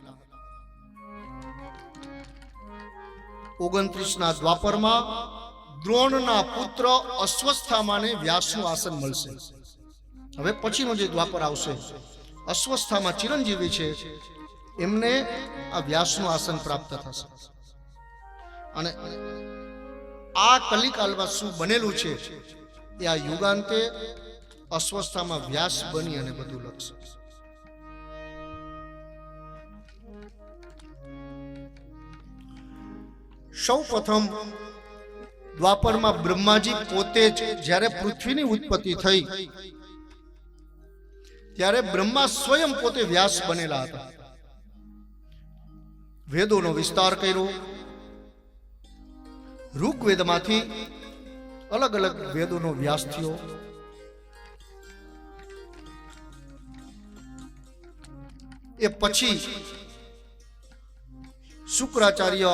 29ના દ્વાપરમાં દ્રોણના પુત્ર અશ્વસ્થામાને વ્યાસનું આસન મળશે. હવે પછીનો જે દ્વાપર આવશે, અશ્વસ્થામાં ચિરંજીવી છે, એમને આ વ્યાસનું આસન પ્રાપ્ત થશે. અને આ કલિકાલમાં શું બનેલું છે એ આ યુગાંતે અશ્વસ્થામાં વ્યાસ બની અને બધું લખશે. સૌ પ્રથમ દ્વાપરમાં બ્રહ્માજી પોતે જ જ્યારે પૃથ્વીની ઉત્પત્તિ થઈ ત્યારે બ્રહ્મા સ્વયં પોતે વ્યાસ બનેલા હતા. વેદોનો વિસ્તાર કર્યો. ઋગ્વેદમાંથી અલગ અલગ વેદોનો વ્યાસ થયો. એ પછી શુક્રાચાર્ય,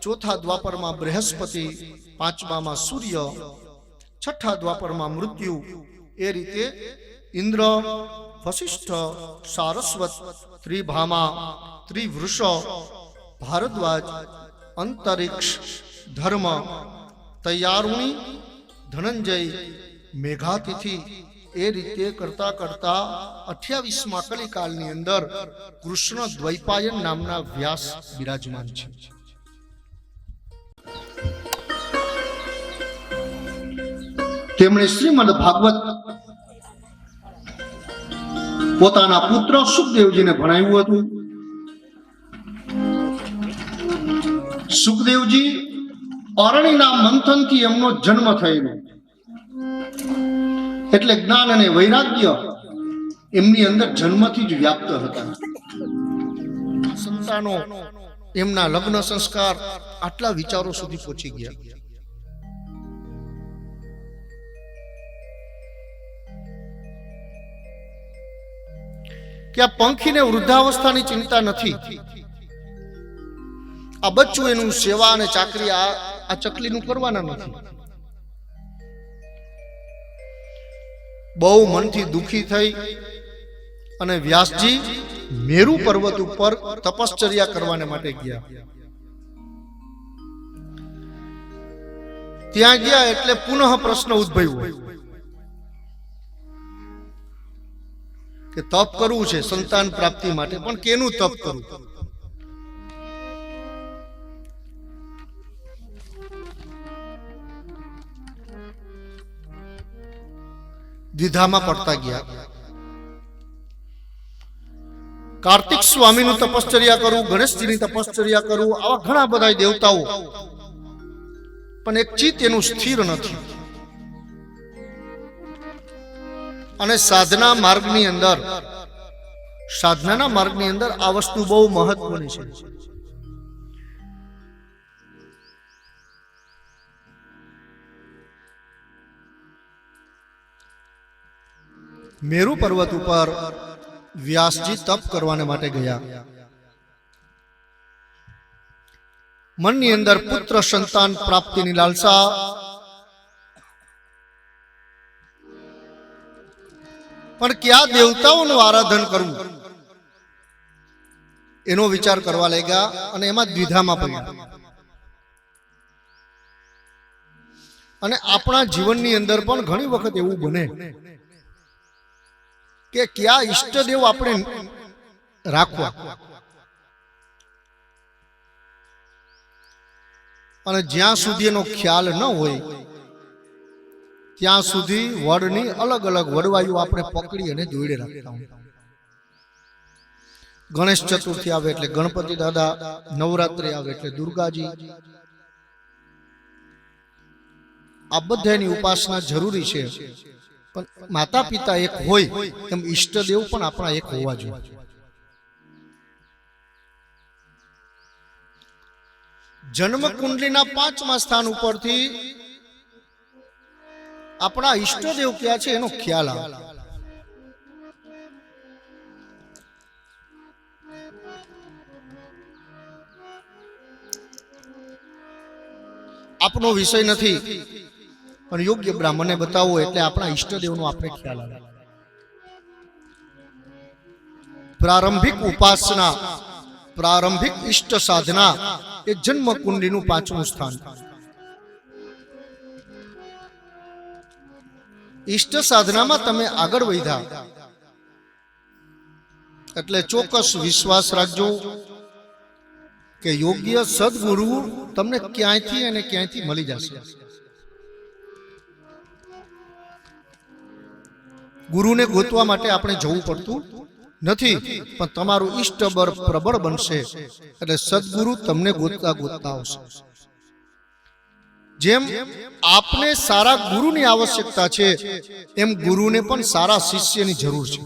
ચોથા દ્વાપરમાં બૃહસ્પતિ, 5મામાં સૂર્ય, 6ઠા દ્વાપરમાં મૃત્યુ, એ રીતે ઇન્દ્ર, વશિષ્ઠ, સારસ્વત, ત્રિભામા, ત્રિવૃષ, ભારદ્વાજ, અંતરિક્ષ, ધર્મ, તૈયારુણી, ધનંજય, મેઘાતિથિ, એ રીતે કરતા કરતા 28મા કલિકાલની અંદર કૃષ્ણ દ્વૈપાયન નામના વ્યાસ બિરાજમાન છે. તેમણે શ્રીમદ ભાગવત પોતાના પુત્ર સુખદેવજીને ભણાવ્યું હતું. સુખદેવજી અરણીના મંથનથી એમનો જન્મ થયેલો, એટલે જ્ઞાન અને વૈરાગ્ય એમની અંદર જન્મથી જ વ્યાપ્ત હતા. સંતાનો, એમના લગ્ન સંસ્કાર, આટલા વિચારો સુધી પહોંચી ગયા. કે આ પંખીને વૃદ્ધાવસ્થાની ચિંતા નથી. આ બચ્ચું એનું સેવા અને ચાકરી આ ચકલીનું કરવાના નથી. બહુ મનથી દુખી થઈ અને વ્યાસજી મેરુ પર્વત ઉપર તપશ્ચર્યા કરવાને માટે ગયા. ત્યાં ગયા એટલે પુનઃ પ્રશ્ન ઉદ્ભવ્યો કે તપ કરવું છે સંતાન પ્રાપ્તિ માટે, પણ કેનું તપ કરવું? દ્વિધામાં પડતા ગયા. કાર્તિક સ્વામીનું તપશ્ચર્યા કરવું, ગણેશજીની તપશ્ચર્યા કરવું, આવા ઘણા બધા દેવતાઓ, પણ એક ચિત્ત એનું સ્થિર નથી. અને સાધનાના માર્ગની અંદર આ વસ્તુ બહુ મહત્વની છે. મેરુ પર્વત ઉપર વ્યાસજી તપ કરવાને માટે ગયા. મનની અંદર પુત્ર સંતાન પ્રાપ્તિની લાલસા, પણ કયા દેવતાઓનું આરાધન કરવું એનો વિચાર કરવા લાગ્યા અને એમાં દ્વિધામાં પડ્યા. અને આપણા જીવનની અંદર પણ ઘણી વખત એવું બને કે કયા ઈષ્ટદેવ આપણે રાખવા, અને જ્યાં સુધી એનો ખ્યાલ ન હોય ત્યાં સુધી વડની અલગ અલગ વડવાઈઓ આપણે પકડી અને જોડે રાખતા હોય. ગણેશ ચતુર્થી આવે એટલે ગણપતિ દાદા, નવરાત્રી આવે એટલે દુર્ગાજી, આ બધાની ઉપાસના જરૂરી છે. પણ માતા પિતા એક હોય એમ ઈષ્ટદેવ પણ આપણા એક હોવા જોઈએ. જન્મ કુંડલીના 5મા સ્થાન ઉપરથી આપણા ઈષ્ટદેવ ક્યાં છે એનો ખ્યાલ આવે. આપનો વિષય નથી, પણ યોગ્ય બ્રાહ્મણને બતાવવો એટલે આપણા ઈષ્ટદેવનો આપણે ખ્યાલ આવે. પ્રારંભિક ઉપાસના, પ્રારંભિક ઈષ્ટ સાધના એ જન્મ કુંડલીનું 5મું સ્થાન. ઈષ્ટ સાધનામાં તમે આગળ વધ્યા એટલે ચોક્કસ વિશ્વાસ રાખજો કે યોગ્ય સદગુરુ તમને ક્યાંયથી અને ક્યાંયથી મળી જશે. ગુરુને ગોતવા માટે આપણે જવું પડતું નથી, પણ તમારું ઈષ્ટ બળ પ્રબળ બનશે એટલે સદગુરુ તમને ગોતતા ગોતતા આવશે. જેમ આપને સારા ગુરુની આવશ્યકતા છે, એમ ગુરુને પણ સારા શિષ્યની જરૂર છે.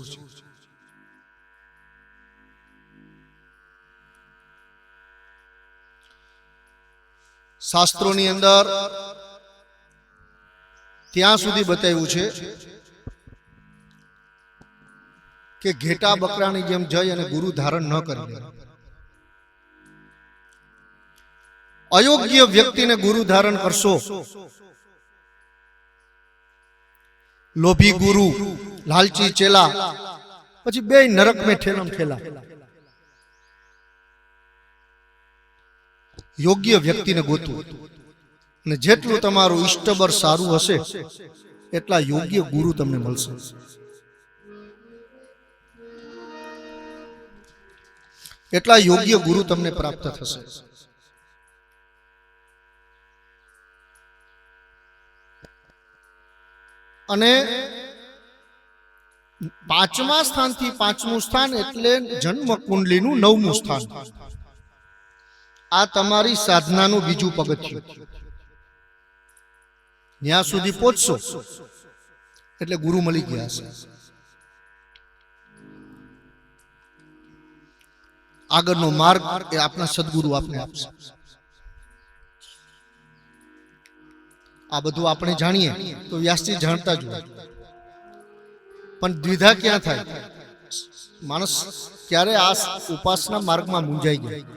શાસ્ત્રોની અંદર ત્યાં સુધી બતાવ્યું છે કે ઘેટા બકરાની જેમ જઈ અને ગુરુ ધારણ ન કરી દે. અયોગ્ય વ્યક્તિને ગુરુ ધારણ કરશો, લોભી ગુરુ, લાલચી ચેલા, પછી બે નરક મેં ઠેલમ ઠેલા. યોગ્ય વ્યક્તિને ગોતવું, અને જેટલું તમારું ઈષ્ટબળ સારું હશે એટલા યોગ્ય ગુરુ તમને મળશે. એટલા યોગ્ય ગુરુ તમને પ્રાપ્ત થશે. અને 5મા સ્થાનથી 5મું સ્થાન એટલે જન્મ કુંડલીનું 9મું સ્થાન. આ તમારી સાધનાનું બીજું પગથિયું. ત્યાં સુધી પહોંચશો એટલે ગુરુ મળી ગયા છે. આગળનો માર્ગ એ આપણા સદગુરુ આપને આપશે. આ બધું આપણે જાણીએ તો વ્યાસજી જાણતા જ હોય, પણ દ્વિધા ક્યાં થાય? માણસ ક્યારે આ ઉપાસના માર્ગમાં મૂંઝાઈ ગયા.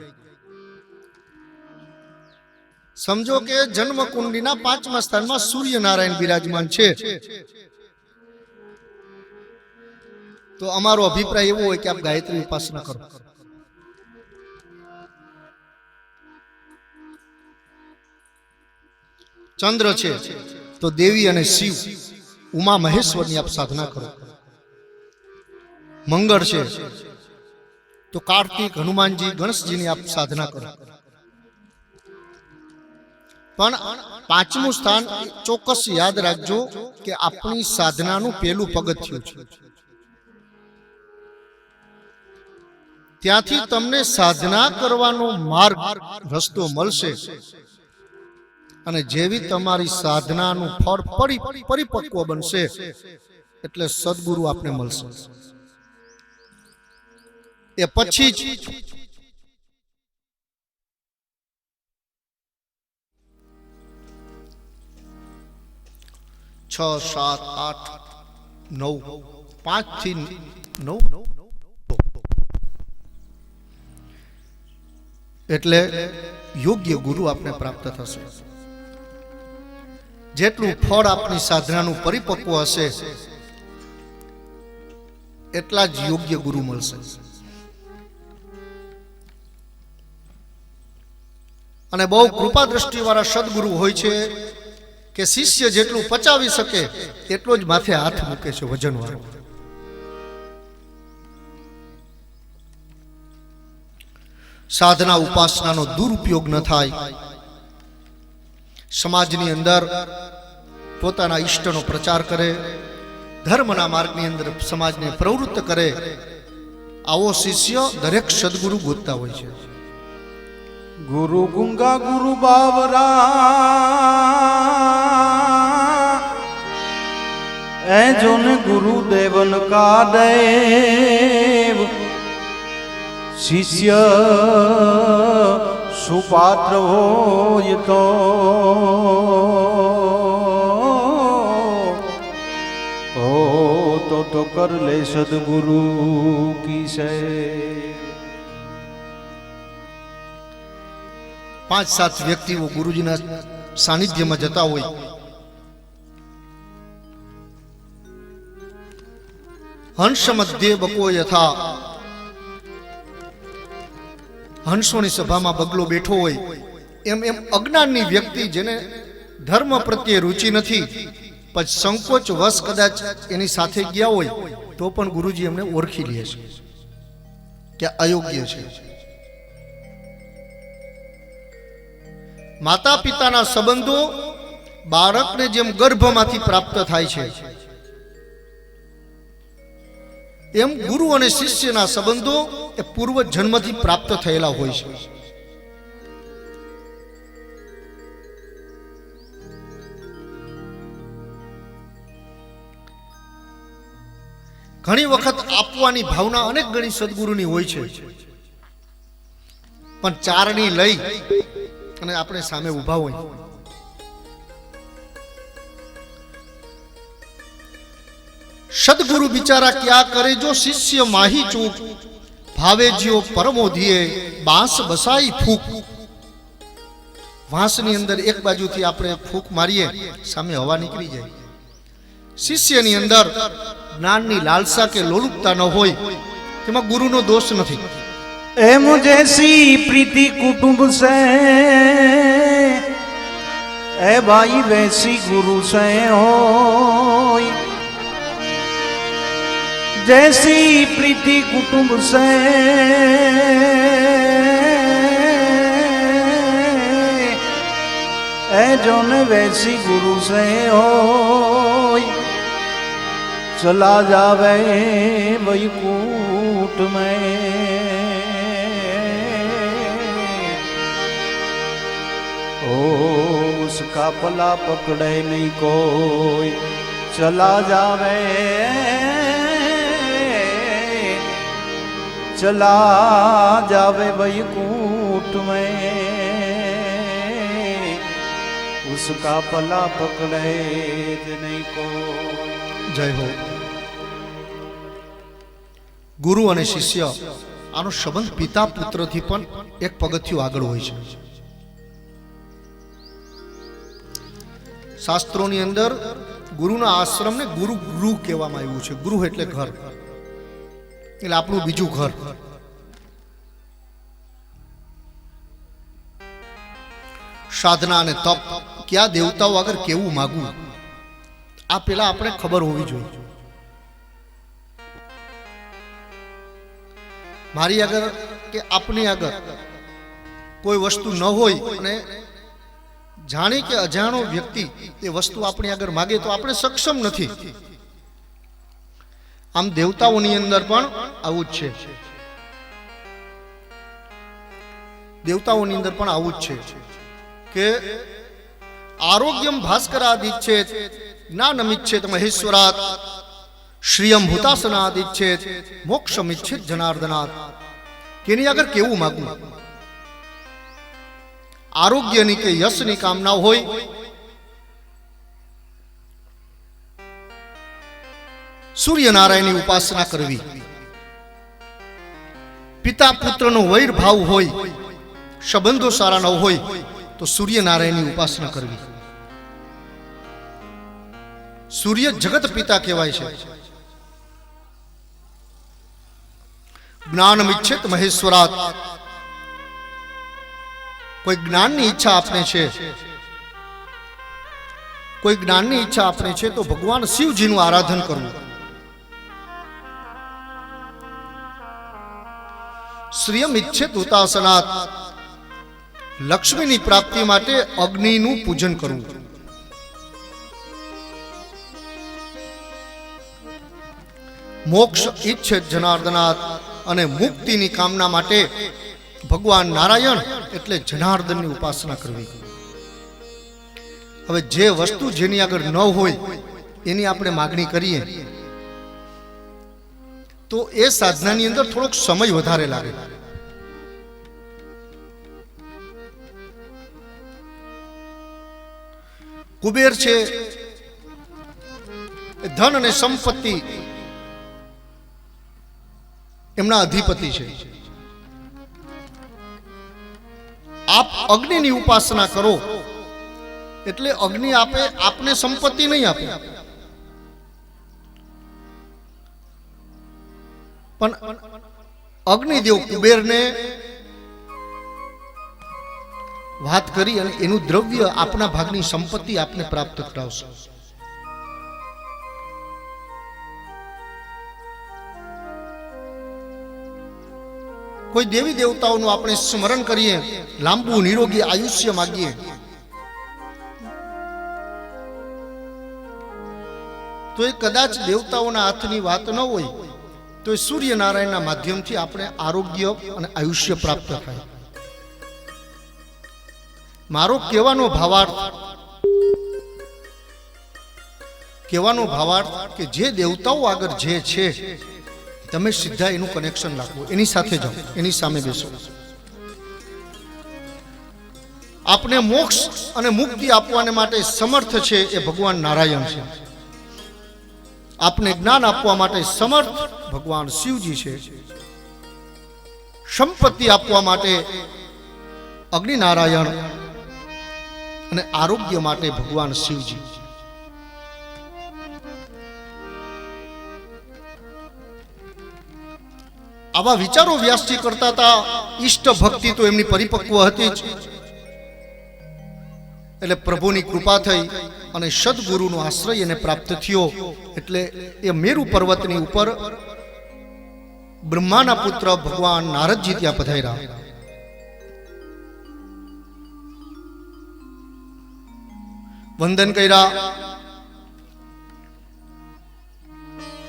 સમજો કે જન્મ કુંડલીના 5મા સ્થાનમાં સૂર્યનારાયણ બિરાજમાન છે. તો અમારો અભિપ્રાય એવો હોય કે આપ ગાયત્રી ઉપાસના કરો. ચંદ્ર છે તો દેવી અને શિવ ઉમા મહેશ્વરની આપ સાધના કરો. મંગળ છે તો કાર્તિક, હનુમાનજી, ગણેશજીની આપ સાધના કરો. પણ પાંચમું સ્થાન ચોક્કસ યાદ રાખજો કે આપણી સાધનાનું પહેલું પગથિયું છે. ત્યાંથી તમને સાધના કરવાનો માર્ગ, રસ્તો મળશે અને જેવી તમારી સાધનાનું ફળ પરિપક્વ બનશે એટલે સદગુરુ આપને મળશે. એ પછી જ 6, 7, 8, 9, 5 થી 9 એટલે યોગ્ય ગુરુ આપને પ્રાપ્ત થશે. જેટલું ફળ આપની સાધનાનું પરિપક્વ હશે એટલા જ યોગ્ય ગુરુ મળશે. અને બહુ કૃપા દ્રષ્ટિ વાળા સદગુરુ હોય છે કે શિષ્ય જેટલું પચાવી શકે એટલો જ માથે હાથ મૂકે છે વજન વાળો. સાધના ઉપાસનાનો દુરુપયોગ ન થાય, સમાજની અંદર પોતાના ઈષ્ટનો પ્રચાર કરે, ધર્મના માર્ગની અંદર સમાજને પ્રવૃત્ત કરે, આવો શિષ્ય દરેક સદગુરુ ગોતતા હોય છે. ગુરુ ગુંગા ગુરુ બાવરા એ જોન ગુરુ દેવન કા દેવ શિષ્ય સુપાત્ર હોય તો કર લે સદગુરુ કી સે. 5-7 વ્યક્તિઓ ગુરુજીના સાનિધ્યમાં જતા હોય, હંસ મધ્યે બકો યથા, હંસોની સભામાં બગલો બેઠો હોય એમ અજ્ઞાનની વ્યક્તિ જેને ધર્મ પ્રત્યે રુચિ નથી, પછી સંકોચ વશ કદાચ એની સાથે ગયા હોય તો પણ ગુરુજી એમને ઓળખી લે છે કે અયોગ્ય છે. માતા પિતાના સંબંધો બાળકને જેમ ગર્ભમાંથી પ્રાપ્ત થાય છે એમ ગુરુ અને શિષ્યના સંબંધો એ પૂર્વ જન્મથી પ્રાપ્ત થયેલા હોય છે. ઘણી વખત આપવાની ભાવના અનેક ગણી સદગુરુની હોય છે, પણ ચારણી લઈ અને આપણે સામે ઊભા હોય. સદગુરુ બિચારા ક્યાં કરે જો શિષ્ય માહી ચૂક, ભાવે જીઓ પરમોધીએ બાંસ બસાઈ ફૂક. વાંસની અંદર એક બાજુથી આપણે ફૂક મારીએ સામે હવા નીકળી જાય. શિષ્યની અંદર જ્ઞાનની લાલસા કે લોલુપતા ન હોય તેમાં ગુરુનો દોષ નથી. એમ જૈસી પ્રીતિ કુટુંબ સે એ ભાઈ વૈસી ગુરુ સે હોય. जैसी प्रीति कुटुंब से ए जोन वैसी गुरु से होय. चला जावे वैकुंठ में ओ उसका पला पकड़े नहीं कोई. चला जावे चला जावे वैकुंठ में उसका पला पकड़े ज नहीं को. જય હો. ગુરુ અને શિષ્ય આનો સંબંધ પિતા પુત્રથી પણ એક પગથિયું આગળ હોય છે. શાસ્ત્રોની અંદર ગુરુના આશ્રમને ગુરુ ગૃહ કહેવામાં આવ્યું છે. ગૃહ એટલે ઘર. એટલે આપણું બીજું ઘર. સાધના અને તપ, કયા દેવતાઓ આગળ કેવું માગવું, આ પેલા આપણે ખબર હોવી જોઈએ. મારી આગળ કે આપની આગળ કોઈ વસ્તુ ન હોય અને જાણે કે અજાણો વ્યક્તિ એ વસ્તુ આપણી આગળ માગે તો આપણે સક્ષમ નથી. આમ દેવતાઓની અંદર પણ આવું જ છે. દેવતાઓની અંદર પણ આવું જ છે કે આરોગ્યમ ભાસ્કરાદિચ્છેત જ્ઞાનમિચ્છેત મહેશ્વરાત શ્રિયમ ભૂતાસનાદિચ્છેત મોક્ષમિચ્છેત જનાર્દનાથ. કેની આગળ કેવું માગવું? આરોગ્યની કે યશની કામના હોય, સૂર્યનારાયણની ઉપાસના કરવી, પિતા પુત્રનો વૈર ભાવ હોય, સંબંધો સારા ન હોય તો સૂર્યનારાયણની ઉપાસના કરવી. સૂર્ય જગત પિતા કહેવાય છે. જ્ઞાનમિચ્છેત મહેશ્વરાત, કોઈ જ્ઞાનની ઈચ્છા આપણે છે, કોઈ જ્ઞાનની ઈચ્છા આપણે છે તો ભગવાન શિવજીનું આરાધન કરવું. શ્રિયમ ઇચ્છેત હુતાસનાત, લક્ષ્મીની પ્રાપ્તિ માટે અગ્નિનું પૂજન કરવું. મોક્ષ ઈચ્છેત જનાર્દનાથ, અને મુક્તિની કામના માટે ભગવાન નારાયણ એટલે જનાર્દનની ઉપાસના કરવી. હવે જે વસ્તુ જેની આગળ ન હોય એની આપણે માગણી કરીએ તો એ સાધનાની અંદર થોડોક સમય વધારે લાગે. કુબેર છે ધન અને સંપત્તિ એમના અધિપતિ છે. આપ અગ્નિની ઉપાસના કરો એટલે અગ્નિ આપે, આપને સંપત્તિ નહીં આપે, પણ અગ્નિદેવ કુબેરને વાત કરી અને એનું દ્રવ્ય આપના ભાગની સંપત્તિ આપને પ્રાપ્ત કરાવશે. કોઈ દેવી દેવતાઓનું આપણે સ્મરણ કરીએ, લાંબુ નિરોગી આયુષ્ય માગીએ તો એ કદાચ દેવતાઓના હાથની વાત ન હોય તો એ સૂર્યનારાયણના માધ્યમથી આપણે આરોગ્ય અને આયુષ્ય પ્રાપ્ત થાય. મારો કહેવાનો ભાવાર્થ કે જે દેવતાઓ આગળ જે છે તમે સીધા એનું કનેક્શન રાખો, એની સાથે જાઓ, એની સામે બેસો. આપને મોક્ષ અને મુક્તિ આપવાને માટે સમર્થ છે એ ભગવાન નારાયણ છે. આપને જ્ઞાન આપવા માટે સમર્થ ભગવાન શિવજી છે. સંપત્તિ આપવા માટે અગ્નિનારાયણ અને આરોગ્ય માટે ભગવાન શિવજી. આવા વિચારો વ્યાસજી કરતા હતા. ઈષ્ટ ભક્તિ તો એમની પરિપક્વ હતી જ, એટલે પ્રભુની કૃપા થઈ અને સદગુરુનો આશ્રય એને પ્રાપ્ત થયો. એટલે એ મેરુ પર્વતની ઉપર બ્રહ્માના પુત્ર ભગવાન નારદજી ત્યાં પધાર્યા. વંદન કર્યા,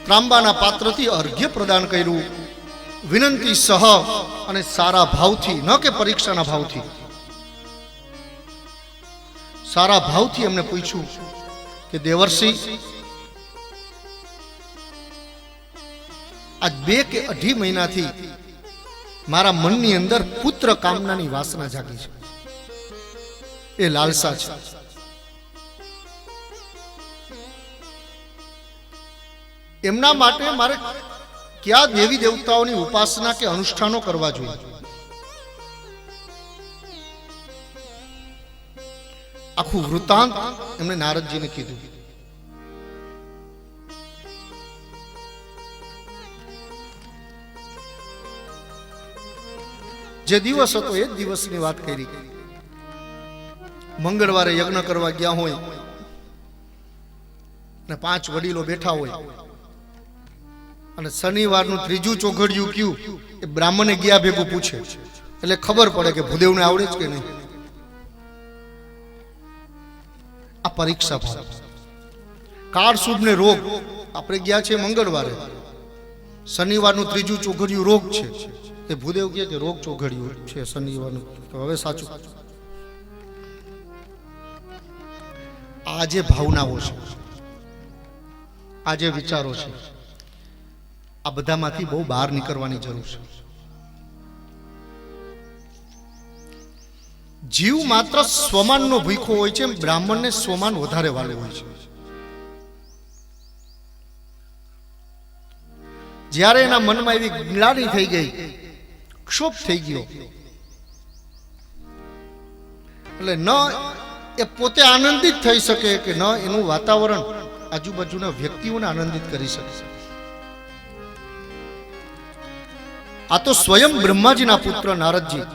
ત્રાંબાના પાત્રથી અર્ઘ્ય પ્રદાન કર્યું, વિનંતી સહ અને સારા ભાવથી, ન કે પરીક્ષાના ભાવથી, સારા ભાવથી એમને પૂછ્યું કે દેવર્ષિ, આજ 2 કે 2.5 મહિનાથી મારા મનની અંદર પુત્ર કામનાની વાસના જાગી છે, એ લાલસા છે. એમના માટે મારે કયા દેવી દેવતાઓની ઉપાસના કે અનુષ્ઠાનો કરવા જોઈએ? આખું વૃત્તાંત એમણે નારદજીને કીધું. જે દિવસ હતો એ જ દિવસની વાત કરી. મંગળવારે યજ્ઞ કરવા ગયા હોય ને 5 વડીલો બેઠા હોય અને શનિવારનું ત્રીજું ચોઘડિયું કયું એ બ્રાહ્મણે ગયા ભેગું પૂછે એટલે ખબર પડે કે ભૂદેવને આવડે જ કે નહીં. આ પરીક્ષા ભાવ. કાળ શુભ ને રોગ. આપણે ગયા છે મંગળવારે, શનિવારનું ત્રીજું ચોઘડિયું રોગ છે. એ ભૂદેવ કહે કે રોગ ચોઘડિયું છે શનિવારનું. તો હવે સાચું. આ જે ભાવનાઓ છે, આ જે વિચારો છે, આ બધામાંથી બહુ બહાર નીકળવાની જરૂર છે. જીવ માત્ર સ્વમાનનો ભૂખો હોય છે, બ્રાહ્મણને સ્વમાન વધારે વાલે હોય છે. જ્યારે એના મનમાં એવી ગ્લાનિ થઈ ગઈ, ક્ષોભ થઈ ગયો, એટલે ન એ પોતે આનંદિત થઈ શકે કે ન એનું વાતાવરણ આજુબાજુના વ્યક્તિઓને આનંદિત કરી શકે. આ તો સ્વયં બ્રહ્માજીના પુત્ર નારદજી,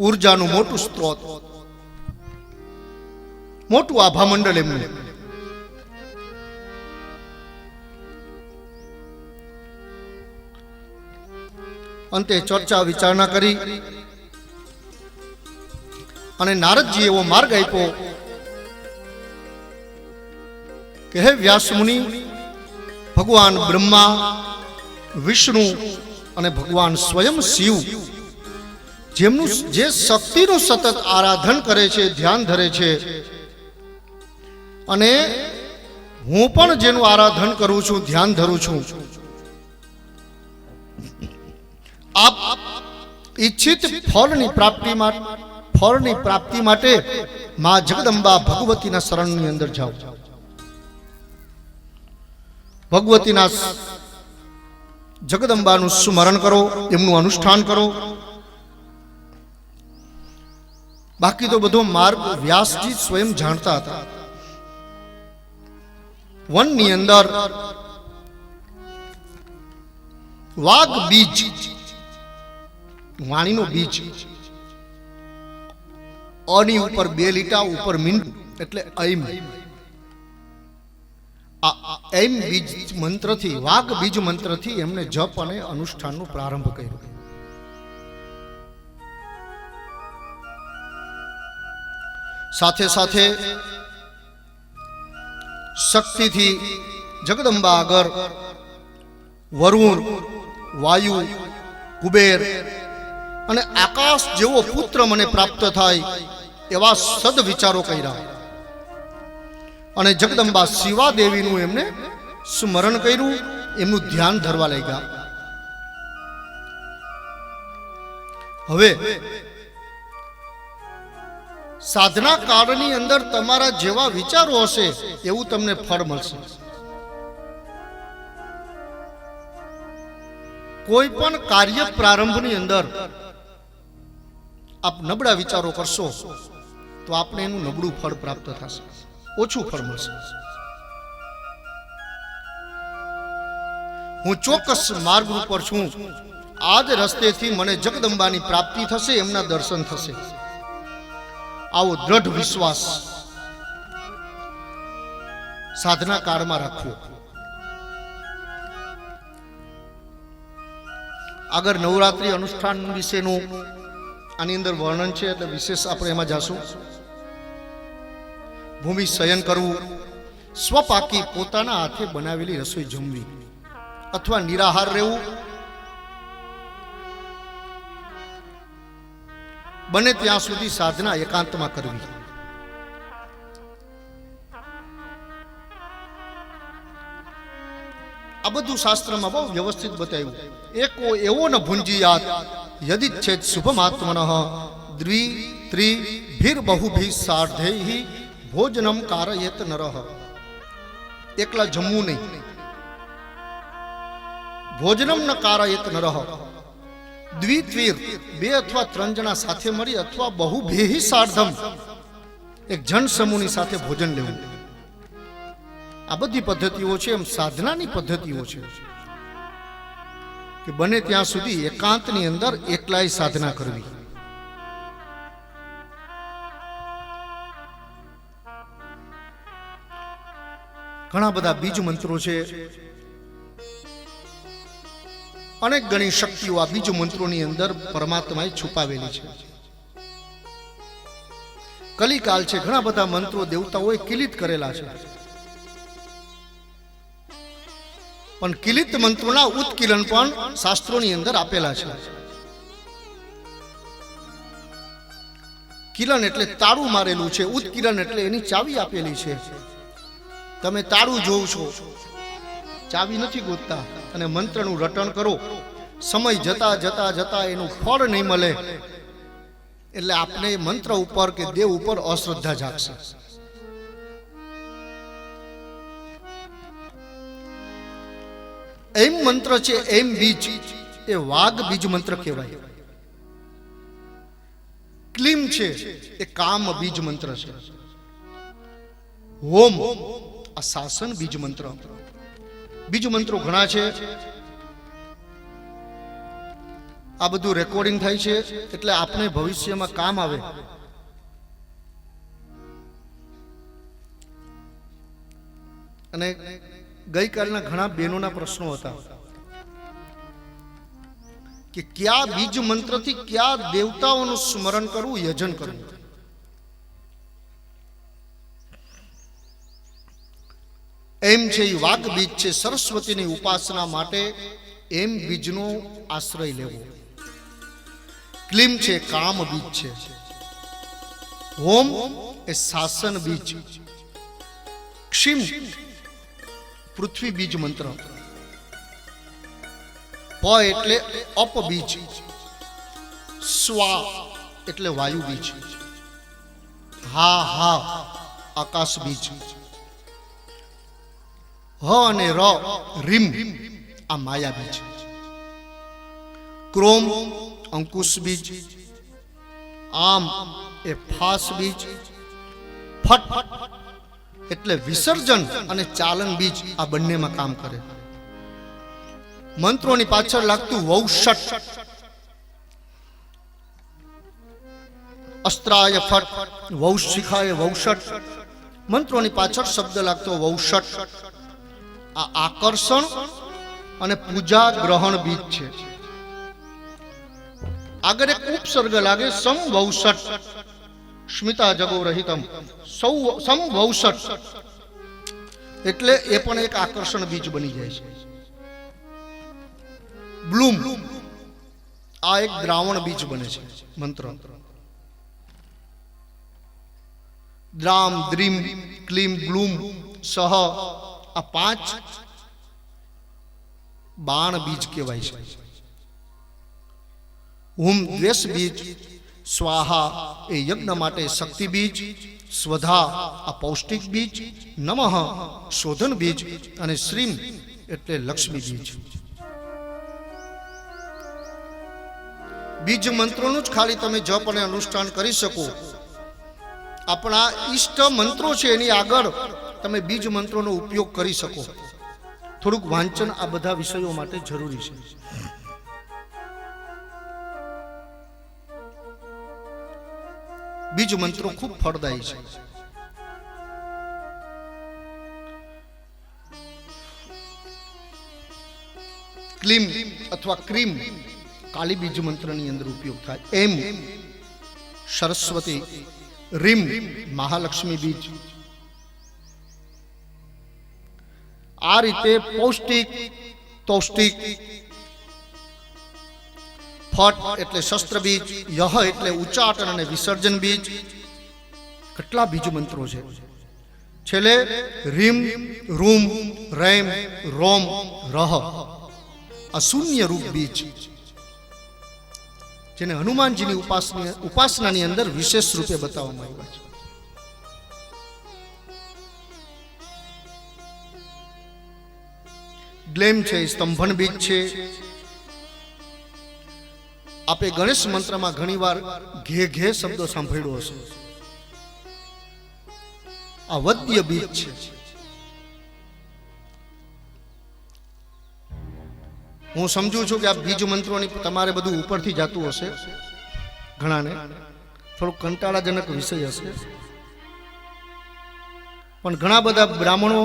ઉર્જાનું મોટું સ્ત્રોત, મોટું આભા મંડળ એમનું. અંતે ચર્ચા વિચારણા કરી અને નારદજી એવો માર્ગ આપ્યો કે હે વ્યાસ મુનિ, ભગવાન બ્રહ્મા, વિષ્ણુ અને ભગવાન સ્વયં શિવ જેમનું જે શક્તિનું સતત આરાધન કરે છે, ધ્યાન ધરે છે, અને હું પણ જેનું આરાધન કરું છું, ધ્યાન ધરું છું, આપ ઈચ્છિત ફળની પ્રાપ્તિ માટે માં જગદંબા ભગવતીના શરણની અંદર જાઓ. ભગવતીના જગદંબાનું સ્મરણ કરો, એમનું અનુષ્ઠાન કરો. બાકી તો બધો માર્ગ વ્યાસજી સ્વયં જાણતા હતા. વનની અંદર વાઘ બીજ, વાણીનું બીજ, અની ઉપર 2 લીટા, ઉપર મીંડું એટલે ઐમ. આ ઐમ બીજ મંત્રથી, વાઘ બીજ મંત્રથી એમને જપ અને અનુષ્ઠાનનો પ્રારંભ કર્યો. સાથે સાથે શક્તિથી જગદંબા આગળ વરુણ, વાયુ, કુબેર અને આકાશ જેવો પુત્ર મને પ્રાપ્ત થાય એવા સદ વિચારો કર્યા અને જગદંબા શિવા દેવીનું એમને સ્મરણ કર્યું, એમનું ધ્યાન ધરવા લાગ્યા. હવે સાધના કાળની અંદર તમારા જેવા વિચારો હશે એવું તમને ફળ મળશે. કોઈ પણ કાર્ય પ્રારંભની અંદર આપ નબળા વિચારો કરશો તો આપને એનું નબળું ફળ પ્રાપ્ત થશે, ઓછું ફળ મળશે. હું ચોક્કસ માર્ગ ઉપર છું, આ જ રસ્તેથી મને જગદંબાની પ્રાપ્તિ થશે, એમના દર્શન થશે. આવો દ્રઢ વિશ્વાસ સાધના કાળમાં રાખવો. આગળ નવરાત્રી અનુષ્ઠાન વિશેનું આની અંદર વર્ણન છે, એટલે વિશેષ આપણે એમાં જાશું. ભૂમિ શયન કરવું, સ્વપાકી પોતાના હાથે બનાવેલી રસોઈ જમવી અથવા નિરાહાર રહેવું, બને ત્યાં સુધી સાધના એકાંતમાં કરવી. આ બધું શાસ્ત્રમાં બહુ વ્યવસ્થિત બતાવ્યું. એકો એવો ન ભુંજીયાત યદિચ્છેદ શુભમાત્મનઃ દ્વિ ત્રિ ભીર બહુભી સાર્ધૈહિ ભોજનમ કારયેત નરઃ. એકલા જમવું નહીં, ભોજનમ ન કારયેત નરઃ. દ્વિત્વીર 2 અથવા 3 જણા સાથે મળી અથવા બહુભીહિ સાર્ધમ એક જન સમૂહની સાથે ભોજન લેવું. આ બધી પદ્ધતિઓ છે, એમ સાધનાની પદ્ધતિઓ છે. કે બને ત્યાં સુધી એકાંતની અંદર એકલાય સાધના કરવી. ઘણા બધા બીજ મંત્રો છે, અનેક ગણી શક્તિઓ આ બીજ મંત્રોની અંદર પરમાત્માએ છુપાવેલી છે. કલિકાલ છે, ઘણા બધા મંત્રો દેવતાઓએ કિલિત કરેલા છે, પણ કિલિત મંત્રોના ઉત્કિરણ પણ શાસ્ત્રોની અંદર આપેલા છે. કિરણ એટલે તાળું મારેલું છે, ઉત્કિરણ એટલે એની ચાવી આપેલી છે. તમે તાળું જોવ છો, ચાવી નથી ગોતતા, અને મંત્રનું રટણ કરો, સમય જતા જતા જતા એનું ફળ નહીં મળે એટલે આપને મંત્ર ઉપર કે દેવ ઉપર અશ્રદ્ધા જાગશે. એમ મંત્ર છે, એમ બીજ, એ વાઘ બીજ મંત્ર કહેવાય. ક્લીમ છે એ કામ બીજ મંત્ર છે. હોમ આ શાસન બીજ મંત્ર. બીજ મંત્રો ઘણા છે. આ બધું રેકોર્ડિંગ થાય છે એટલે આપણે ભવિષ્યમાં કામ આવે. અને ગઈકાલના ઘણા બહેનોના પ્રશ્નો હતા કે કયા બીજ મંત્રથી કયા દેવતાઓનું સ્મરણ કરવું, યજન કરવું. એમ છે એ વાઘ બીજ છે. સરસ્વતીની ઉપાસના માટે એમ બીજનો આશ્રય લેવો. ક્લીમ છે કામ બીજ છે. હોમ એ શાસન બીજ. ક્ષીમ પૃથ્વી બીજ મંત્ર. પ એટલે અપ બીજ. સ્વા એટલે વાયુ બીજ. હા હા આકાશ બીજ. હ અને ર રીમ આ માયા બીજ. ક્રોમ અંકુશ બીજ. આમ એ ફાસ બીજ. ફટ એટલે વિસર્જન અને ચાલન બીજ આ બંનેમાં કામ કરે. મંત્રોની પાછળ લાગતું વૌષટ. અસ્ત્રાય ફટ, વૌશિખાય વૌષટ. મંત્રોની પાછળ શબ્દ લાગતો વૌષટ. આ આકર્ષણ અને પૂજા ગ્રહણ બીજ છે. આગળ એક ઉપસર્ગ લાગે સમવૌષટ. સ્મિતા જગો રહિતમ સમવૌષટ એટલે એ પણ એક આકર્ષણ બીજ બની જાય છે. બ્લૂમ આ એક દ્રાવણ બીજ બને છે મંત્ર. દ્રામ દ્રીમ ક્લીમ બ્લૂમ સહ આ 5 બાણ બીજ કહેવાય છે. હુમ દ્વેષ બીજ. સ્વાહા એ યજ્ઞ માટે શક્તિ બીજ. સ્વધા આ પૌષ્ટિક બીજ. નમઃ શોધન બીજ. અને શ્રીમ એટલે લક્ષ્મી બીજ. બીજ મંત્રોનું જ ખાલી તમે જપ અને અનુષ્ઠાન કરી શકો. આપણા ઈષ્ટ મંત્રો છે એની આગળ તમે બીજ મંત્રોનો ઉપયોગ કરી શકો. થોડુંક વાંચન આ બધા વિષયો માટે જરૂરી છે. બીજ મંત્રો ખૂબ ફળદાયી છે. ક્લીમ અથવા ક્રીમ કાલી બીજ મંત્રની અંદર ઉપયોગ થાય. એમ સરસ્વતી. રીમ મહાલક્ષ્મી બીજ. આ રીતે પૌષ્ટિક તૌષ્ટિક. ફટ એટલે શસ્ત્ર બીજ. યહ એટલે ઉચ્ચાટન અને વિસર્જન બીજ. કેટલા બીજ મંત્રો છે. છેલ્લે રીમ રૂમ રેમ રોમ રહ આ શૂન્ય રૂપ બીજ જેને હનુમાનજીની ઉપાસનાની અંદર વિશેષ રૂપે બતાવવામાં આવ્યા છે. ગ્લેમ છે સ્તંભન બીજ છે. આપે ગણેશ મંત્રમાં ઘણીવાર ઘે ઘે શબ્દો સાંભળ્યો હશે. આ વદ્ય બીજ છે. હું સમજુ છું કે આ બીજ મંત્રોની તમારે બધું ઉપરથી જતું હશે, ઘણાને થોડુંક કંટાળાજનક વિષય હશે, પણ ઘણા બધા બ્રાહ્મણો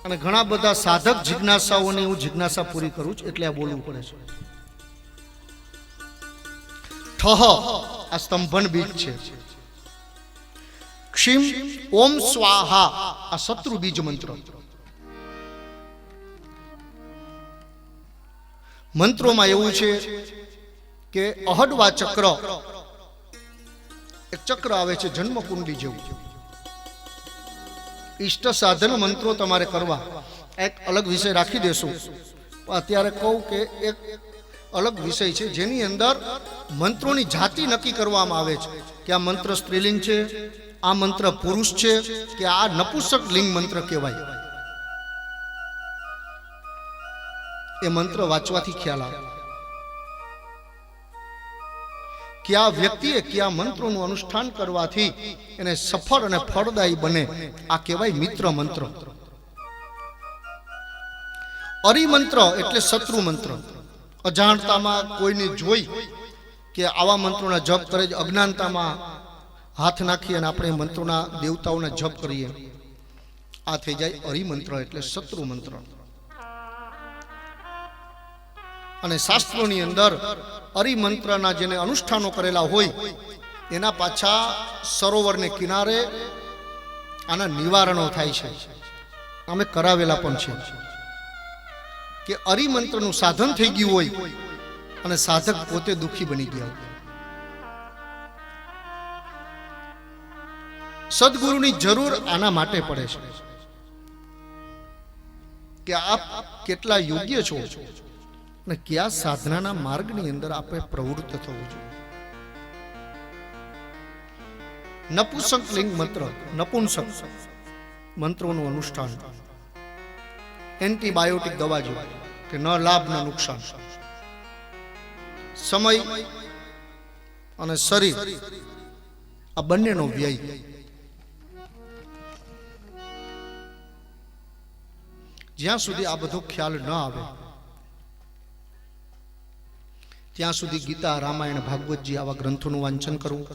અને ઘણા બધા સાધક જિજ્ઞાસાઓની હું જિજ્ઞાસા પૂરી કરું છું, એટલે આ બોલવું પડે છે. ઠ આ સ્તંભન બીજ છે. ક્ષીમ ઓમ સ્વાહા આ શત્રુ બીજ મંત્ર. મંત્રોમાં એવું છે કે અહડવા ચક્ર, એક ચક્ર આવે છે જન્મકુંડી જેવું. ઈષ્ટ સાધન મંત્રો તમારે કરવા, એક અલગ વિષય રાખી દેશું. અત્યારે કહું કે એક અલગ વિષય છે જેની અંદર મંત્રોની જાતિ નક્કી કરવામાં આવે છે કે આ મંત્ર સ્ત્રીલિંગ છે, આ મંત્ર પુરુષ છે કે આ નપુંસક લિંગ મંત્ર કહેવાય. એ મંત્ર વાંચવાથી ખ્યાલ આવે કે આ વ્યક્તિએ કયા મંત્રોનું અનુષ્ઠાન કરવાથી એને સફળ અને ફળદાયી બને. આ કહેવાય મિત્ર મંત્ર. અરિમંત્ર એટલે શત્રુ મંત્ર. અજાણતામાં કોઈને જોઈ કે આવા મંત્રોના જપ કરે, અજ્ઞાનતામાં હાથ નાખી અને આપણે મંત્રોના દેવતાઓના જપ કરીએ, આ થઈ જાય અરિમંત્ર એટલે શત્રુ મંત્ર. અને શાસ્ત્રોની અંદર અરિમંત્રના જેને અનુષ્ઠાનો કરેલા હોય એના પાછા સરોવરને કિનારે આના નિવારણો થાય છે. અમે કરાવેલા પણ છે કે અરિમંત્રનું સાધન થઈ ગયું હોય અને સાધક પોતે દુઃખી બની ગયા હોય. સદગુરુની જરૂર આના માટે પડે છે કે આપ કેટલા યોગ્ય છો અને કયા સાધનાના માર્ગની અંદર આપણે પ્રવૃત્ત થવું જોઈએ. નપુંસક લિંગ મંત્ર, નપુંસક મંત્રોનું અનુષ્ઠાન એન્ટીબાયોટિક દવા જેવું કે ન લાભ ન નુકસાન. સમય અને શરીર આ બંનેનો વ્યય. જ્યાં સુધી આ બધો ખ્યાલ ન આવે ત્યાં સુધી ગીતા, રામાયણ, ભાગવતજી આવા ગ્રંથોનું વાંચન કરવું.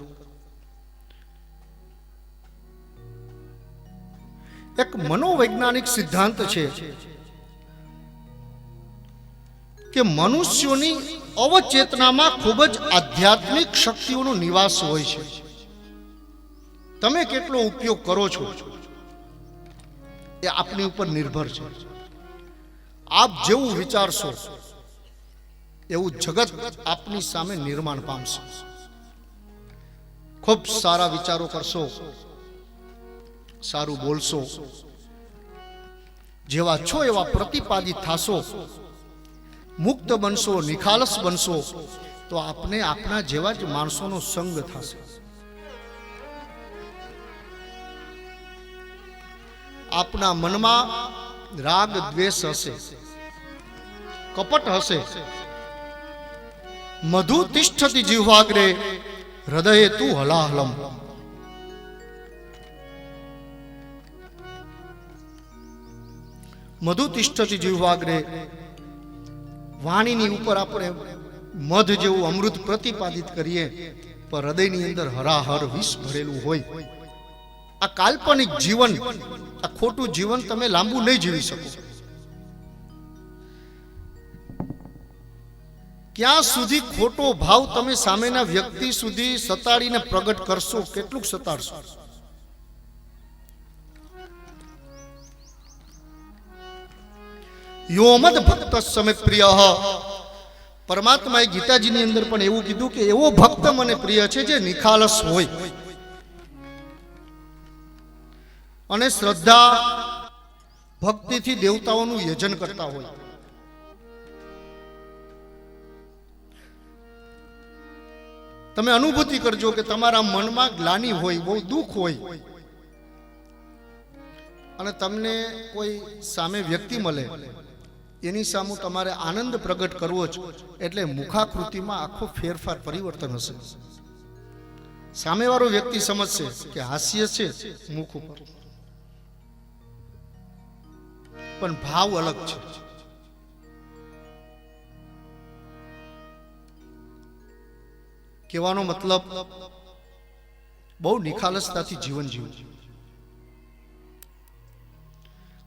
એક મનોવૈજ્ઞાનિક સિદ્ધાંત છે કે મનુષ્યોની અવચેતનામાં ખૂબ જ આધ્યાત્મિક શક્તિઓનો નિવાસ હોય છે. તમે કેટલો ઉપયોગ કરો છો એ આપની ઉપર નિર્ભર છે. આપ જેવું વિચારશો એવું જગત આપની સામે નિર્માણ પામશે. ખૂબ સારા વિચારો કરશો, સારું બોલશો, જેવા છો એવા પ્રતિપાદિત થાશો, મુક્ત બનશો, નિખાલસ બનશો, તો આપને આપના જેવા જ માણસોનો સંગ થશે. આપના મનમાં રાગ દ્વેષ હશે, કપટ હશે. મધુ તિષ્ઠતિ જીહ્વાગ્રે હૃદયે તું હલાહલમ. મધુ તિષ્ઠતિ જીહ્વાગ્રે, વાણીની ઉપર આપણે મધ જેવું અમૃત પ્રતિપાદિત કરીએ પણ હૃદયની અંદર હરાહર વિષ ભરેલું હોય. આ કાલ્પનિક જીવન, આ ખોટું જીવન તમે લાંબુ નહીં જીવી શકો. ક્યાં સુધી ખોટો ભાવ તમે સામેના વ્યક્તિ સુધી સતાડીને પ્રગટ કરશો, કેટલુંક સતાડશો. યોમદ ભક્ત સમે પ્રિય. પરમાત્માએ ગીતાજીની અંદર પણ એવું કીધું કે એવો ભક્ત મને પ્રિય છે જે નિખાલસ હોય અને શ્રદ્ધા ભક્તિથી દેવતાઓનું યજન કરતા હોય. તમે અનુભૂતિ કરજો કે તમારા મનમાં ગ્લાનિ હોય, બહુ દુઃખ હોય અને તમને કોઈ સામે વ્યક્તિ મળે, એની સામે તમારે આનંદ પ્રગટ કરવો જ, એટલે મુખાકૃતિમાં આખો ફેરફાર, પરિવર્તન હશે. સામેવાળો વ્યક્તિ સમજશે કે હાસ્ય છે મુખ ઉપર, પણ ભાવ અલગ છે. કહેવાનો મતલબ બહુ નિખાલસતાથી જીવન જીવવું.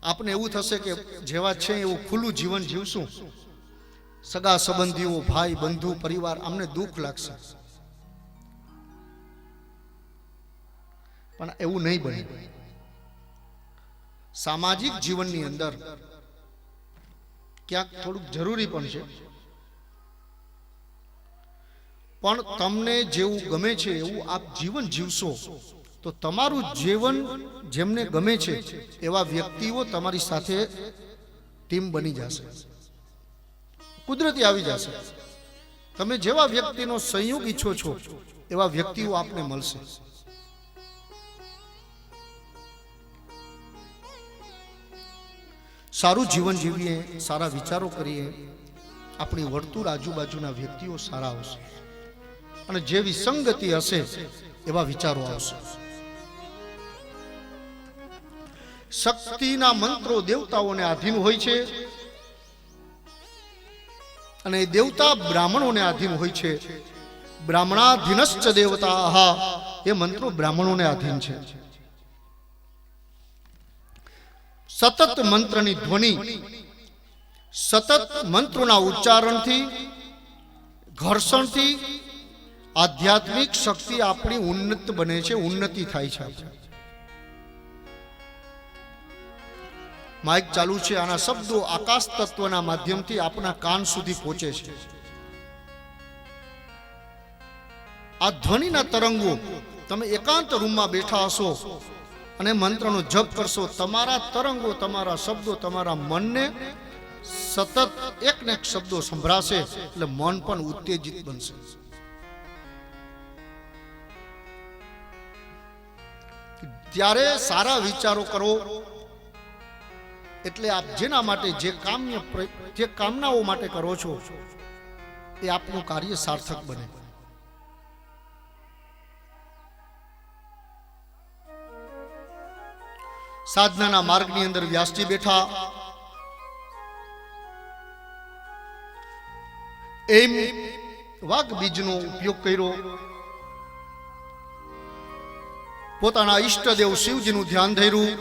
આપણે એવું થશે કે જેવા છે એવું ખુલ્લું જીવન જીવશું, સગા સંબંધીઓ, ભાઈ બંધુ, પરિવાર, અમને દુઃખ લાગશે, પણ એવું નહીં બને. સામાજિક જીવનની અંદર ક્યાંક થોડુંક જરૂરી પણ છે, પણ તમને જેવું ગમે છે એવું આપ જીવન જીવશો તો તમારું જીવન જેમને ગમે છે એવા વ્યક્તિઓ તમારી સાથે ટીમ બની જશે, કુદરતી આવી જશે. તમે જેવા વ્યક્તિનો સંયોગ ઈચ્છો છો એવા વ્યક્તિઓ આપને મળશે. સારું જીવન જીવીએ, સારા વિચારો કરીએ, આપણી વર્તુળ આજુબાજુના વ્યક્તિઓ સારા આવશે અને જે વિસંગતિ હશે એવા વિચારો આવશે. શક્તિના મંત્રો દેવતાઓને આધીન હોય છે અને દેવતા બ્રાહ્મણોને આધીન હોય છે. બ્રાહ્મણાધીનશ્ચ દેવતાઃ, એ મંત્રો બ્રાહ્મણોને આધીન છે. સતત મંત્રની ધ્વનિ, સતત મંત્રોના ઉચ્ચારણથી, ઘર્ષણથી આધ્યાત્મિક શક્તિ આપણી ઉન્નત બને છે, ઉન્નતિ થાય છે. માઇક ચાલુ છે, આના શબ્દો આકાશ તત્વના માધ્યમથી આપણા કાન સુધી પહોંચે છે. આ ધ્વનિના તરંગો, તમે એકાંત રૂમમાં બેઠા હશો અને મંત્રનો જપ કરશો, તમારા તરંગો, તમારા શબ્દો તમારા મનને સતત એક ને એક શબ્દો સંભળાશે, એટલે મન પણ ઉત્તેજિત બનશે. ત્યારે સારા વિચારો કરો, એટલે આપ જેના માટે જે કામનાઓ માટે કરો છો એ આપનું કાર્ય સાર્થક બને. સાધનાના માર્ગની અંદર વ્યાસજી બેઠા, એમ વાઘ બીજનો ઉપયોગ કર્યો, પોતાના ઈષ્ટદેવ શિવજીનું ધ્યાન ધર્યું,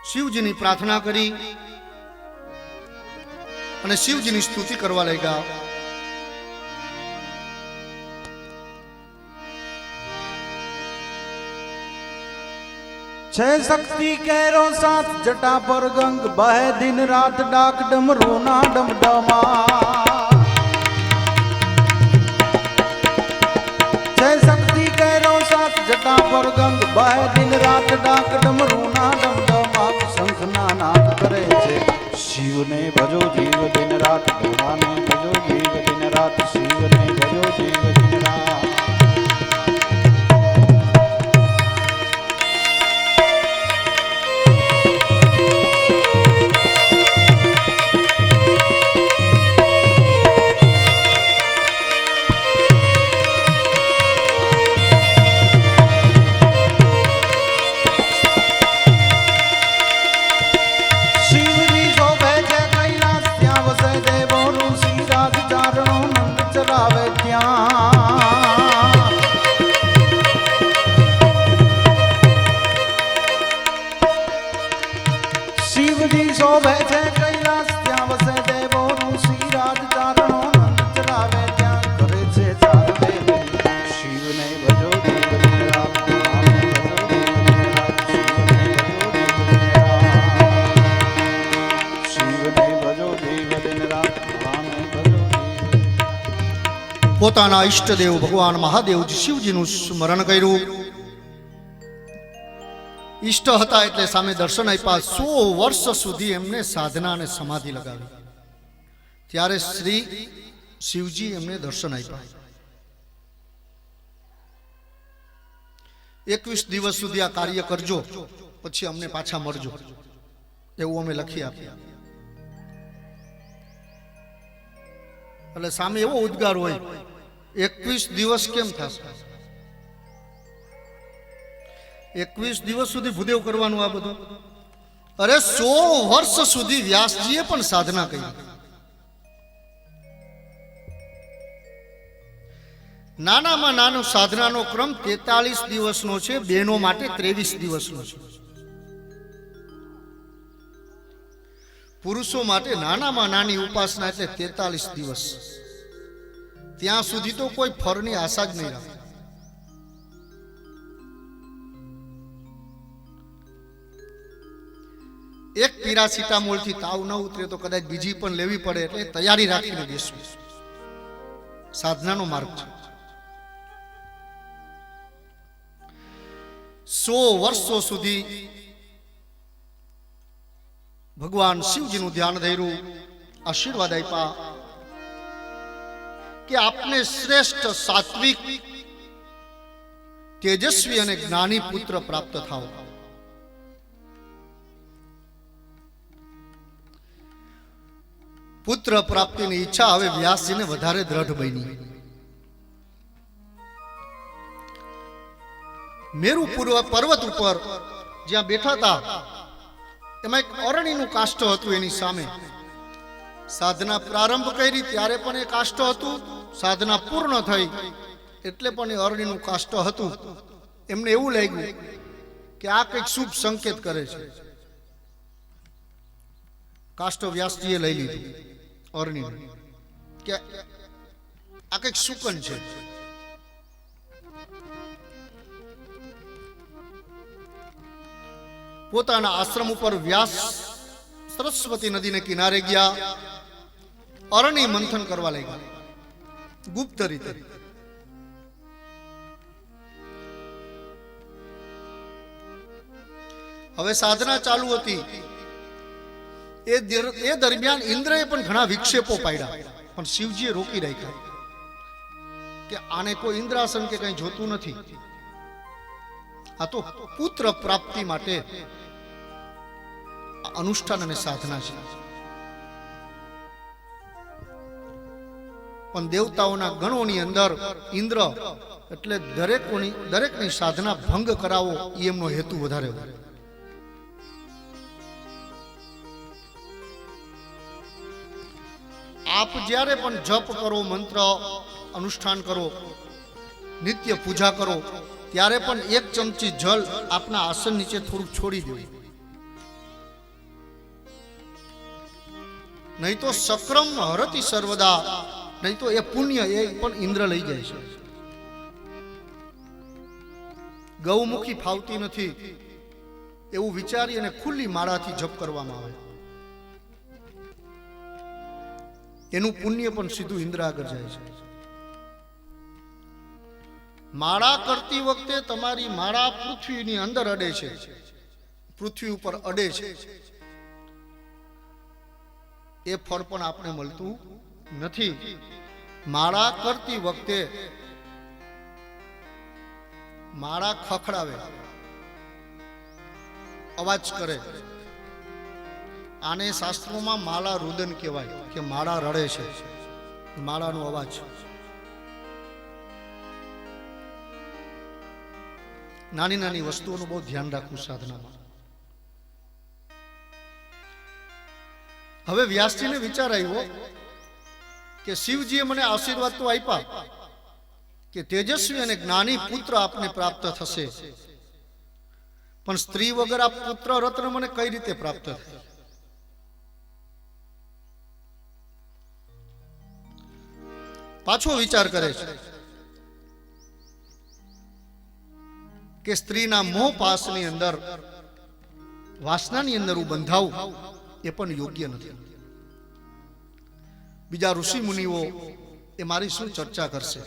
શિવજીની પ્રાર્થના કરી અને શિવજીની સ્તુતિ કરવા લાગ્યા. છે શક્તિ કેરો સાથ જટા પર ગંગ બહે દિન રાત ડાક ડમરો ના ડમડમા. છે શક્તિ કેરો સાથ જટા પર ગંગ બહે દિન રાત ડાક ડમરો ના ડમડમા. શંખ ના નાદ કરે છે, શિવને ભજો જીવ દિન રાત, ભગવાને ભજો જીવ દિન રાત, શિવને ભજો જીવ દિન રાત. પોતાના ઈષ્ટદેવ ભગવાન મહાદેવજી શિવજીનું સ્મરણ કર્યું. ઈષ્ટ હતા એટલે સામે દર્શન આપ્યા. 100 વર્ષ સુધી એમને સાધના અને સમાધિ લગાવી. ત્યારે શ્રી શિવજી એમને દર્શન આપ્યા. 21 દિવસ સુધી આ કાર્ય કરજો, પછી અમને પાછા મળજો, એવું અમે લખી આપ્યા. એટલે સામે એવો ઉદ્ગાર હોય, 21 દિવસ કેમ થશે? 21 દિવસ સુધી ભૂદેવ કરવાનું આ બધું? અરે 100 વર્ષ સુધી વ્યાસજીએ પણ સાધના કરી. નાનામાં નાનો સાધનાનો ક્રમ 43 દિવસનો છે, બહેનો માટે 23 દિવસનો છે. પુરુષો માટે નાનામાં નાની ઉપાસના એટલે 43 દિવસ. ત્યાં સુધી તો કોઈ ફળની આશા જ નહીં રાખે. એક પેરાસિટામોલ થી તાવ ન ઉતરે તો કદાચ બીજી પણ લેવી પડે, એટલે તૈયારી રાખીને બેસવું સાધનાનો માર્ગ છે. 100 વર્ષો સુધી ભગવાન શિવજીનું ધ્યાન ધર્યું, આશીર્વાદ આપ્યા કે આપને શ્રેષ્ઠ સાત્વિક તેજસ્વી અને જ્ઞાની પુત્ર પ્રાપ્ત થાવ. પુત્ર પ્રાપ્તિની ઈચ્છા હવે વ્યાસજીને વધારે દ્રઢ બની. મેરુ પર્વત ઉપર જ્યાં બેઠા હતા એમાં એક અરણીનું કાષ્ઠ હતું. એની સામે સાધના પ્રારંભ કરી ત્યારે પણ એ કાષ્ઠ હતું, સાધના પૂર્ણ થઈ એટલે પણ એ અરણીનું કાષ્ઠ હતું. એમને એવું લાગ્યું કે આ કંઈક શુભ સંકેત કરે છે. કાષ્ઠ વ્યાસજીએ લઈ લીધું અરણીનું, કે આ કંઈક શુકન છે. પોતાના આશ્રમ ઉપર વ્યાસ સરસ્વતી નદીને કિનારે ગયા, અરણી મંથન કરવા લાગ્યા ગુપ્ત રીતે. હવે સાધના ચાલુ હતી. એ દરમિયાન ઇન્દ્રએ પણ ઘણા વિક્ષેપો પાડ્યા, પણ શિવજીએ રોકી રાખ્યા કે આને કોઈ ઇન્દ્રાસન કે કઈ જોતું નથી. આ તો પુત્ર પ્રાપ્તિ માટે અનુષ્ઠાન અને સાધના છે. પણ દેવતાઓના ગણોની અંદર ઇન્દ્ર એટલે દરેકની સાધના ભંગ કરાવો એ એમનો હેતુ વધારે. આપ જ્યારે પણ જપ કરો, મંત્ર અનુષ્ઠાન કરો, નિત્ય પૂજા કરો, ત્યારે પણ 1 ચમચી જલ આપના આસન નીચે થોડું છોડી દો. નહીં તો સક્રમ હરતી સર્વદા, નહીં તો એ પુણ્ય એ પણ ઇન્દ્ર લઈ જાય છે. ગૌમુખી ફાવતી નથી એવું વિચારી અને ખુલ્લી માળાથી જપ કરવામાં આવે, એનું પુણ્ય પણ સીધું ઇન્દ્ર આગળ જાય છે. માળા કરતી વખતે તમારી માળા પૃથ્વીની અંદર અડે છે, પૃથ્વી ઉપર અડે છે, એ ફળ પણ આપણે મળતું નથી. માળા કરતી વખતે માળા ખખડાવે, અવાજ કરે, આને શાસ્ત્રોમાં માળા રુદન કહેવાય કે માળા રડે છે, માળાનો અવાજ. નાની નાની વસ્તુઓનું બહુ ધ્યાન રાખવું સાધનામાં. હવે વ્યાસજીને વિચાર આવ્યો કે શિવજીએ મને આશીર્વાદ તો આપ્યા કે તેજસ્વી અને જ્ઞાની પુત્ર આપને પ્રાપ્ત થશે, પણ સ્ત્રી વગર આ પુત્ર રત્ન મને કઈ રીતે પ્રાપ્ત થાય? પાછો વિચાર કરે છે કે સ્ત્રીના મોહ પાસની અંદર, વાસનાની અંદર હું બંધાવું એ પણ યોગ્ય નથી. બીજા ઋષિ મુનિઓ એ મારી શું ચર્ચા કરશે?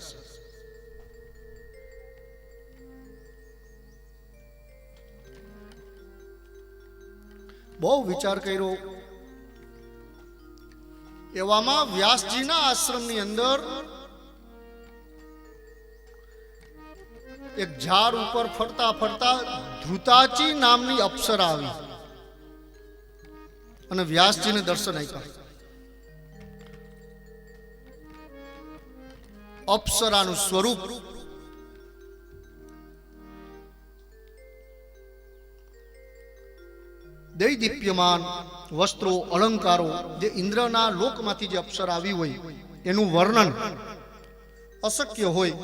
બહુ વિચાર કર્યો. એવામાં વ્યાસજીના આશ્રમની અંદર એક ઝાડ ઉપર ફરતા ફરતા ધ્રુતાચી નામની અપ્સરા આવી અને વ્યાસજીને દર્શન આપ્યા. અપ્સરાનું સ્વરૂપ દૈદીપ્યમાન વસ્ત્રો, અલંકારો, જે ઇન્દ્રના લોકમાંથી જે અપ્સરા આવી હોય એનું વર્ણન અશક્ય હોય,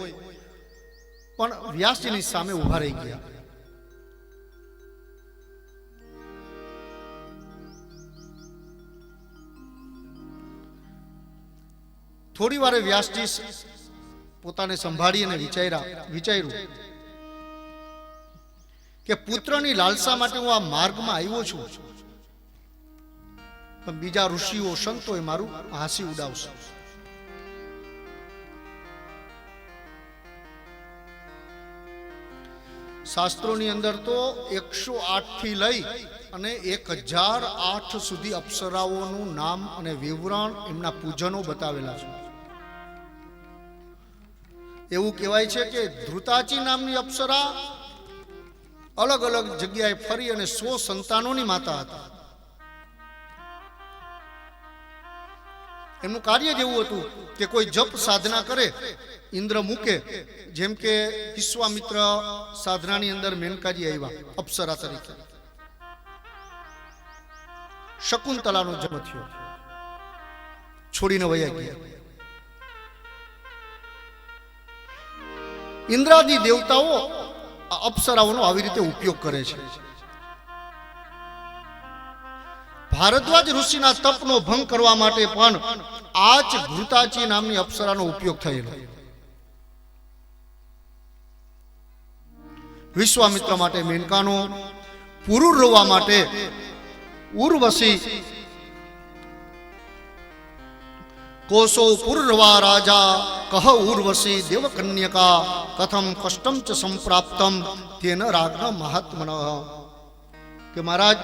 પણ વ્યાસજીની સામે ઉભા રહી ગયા. થોડી વારે વ્યાસજી પોતાને સંભાળી અને વિચાર્યું કે પુત્રની લાલસા માટે હું આ માર્ગમાં આવ્યો છું, પણ બીજા ઋષિઓ સંતોએ મારું હાંસી ઉડાવશે. શાસ્ત્રોની અંદર તો 108 થી લઈ અને 1008 સુધી અપ્સરાઓનું નામ અને વિવરણ, એમના પૂજનો બતાવેલા છે. એવું કહેવાય છે કે ધ્રુતાચી નામની અપ્સરા અલગ અલગ જગ્યાએ ફરી અને 100 સંતાનોની માતા હતા. એમનું કાર્ય જ એવું હતું કે કોઈ જપ સાધના કરે, ઇન્દ્ર મૂકે, જેમ કે વિશ્વામિત્ર સાધનાની અંદર મેનકાજી આવ્યા અપ્સરા તરીકે. શકુંતલાનો જન્મ થયો, છોડીને વયા ગયા. ઇન્દ્રાદી દેવતાઓ આ અપ્સરાઓનો આવી રીતે ઉપયોગ કરે છે. ભારદ્વાજ ઋષિના તપનો ભંગ કરવા માટે પણ આ જ ઘૃતાચી નામની અપ્સરાનો ઉપયોગ થયેલો. વિશ્વામિત્ર માટે મેનકાનો, પુરુરવા માટે ઉર્વશી, કોસો પુરુરવા રાજા કહ ઉર્વશી દેવકન્યકા કથમ કષ્ટમ ચ સંપ્રાપ્તમ તેન રાજ્ઞ મહાત્મન. કે મહારાજ,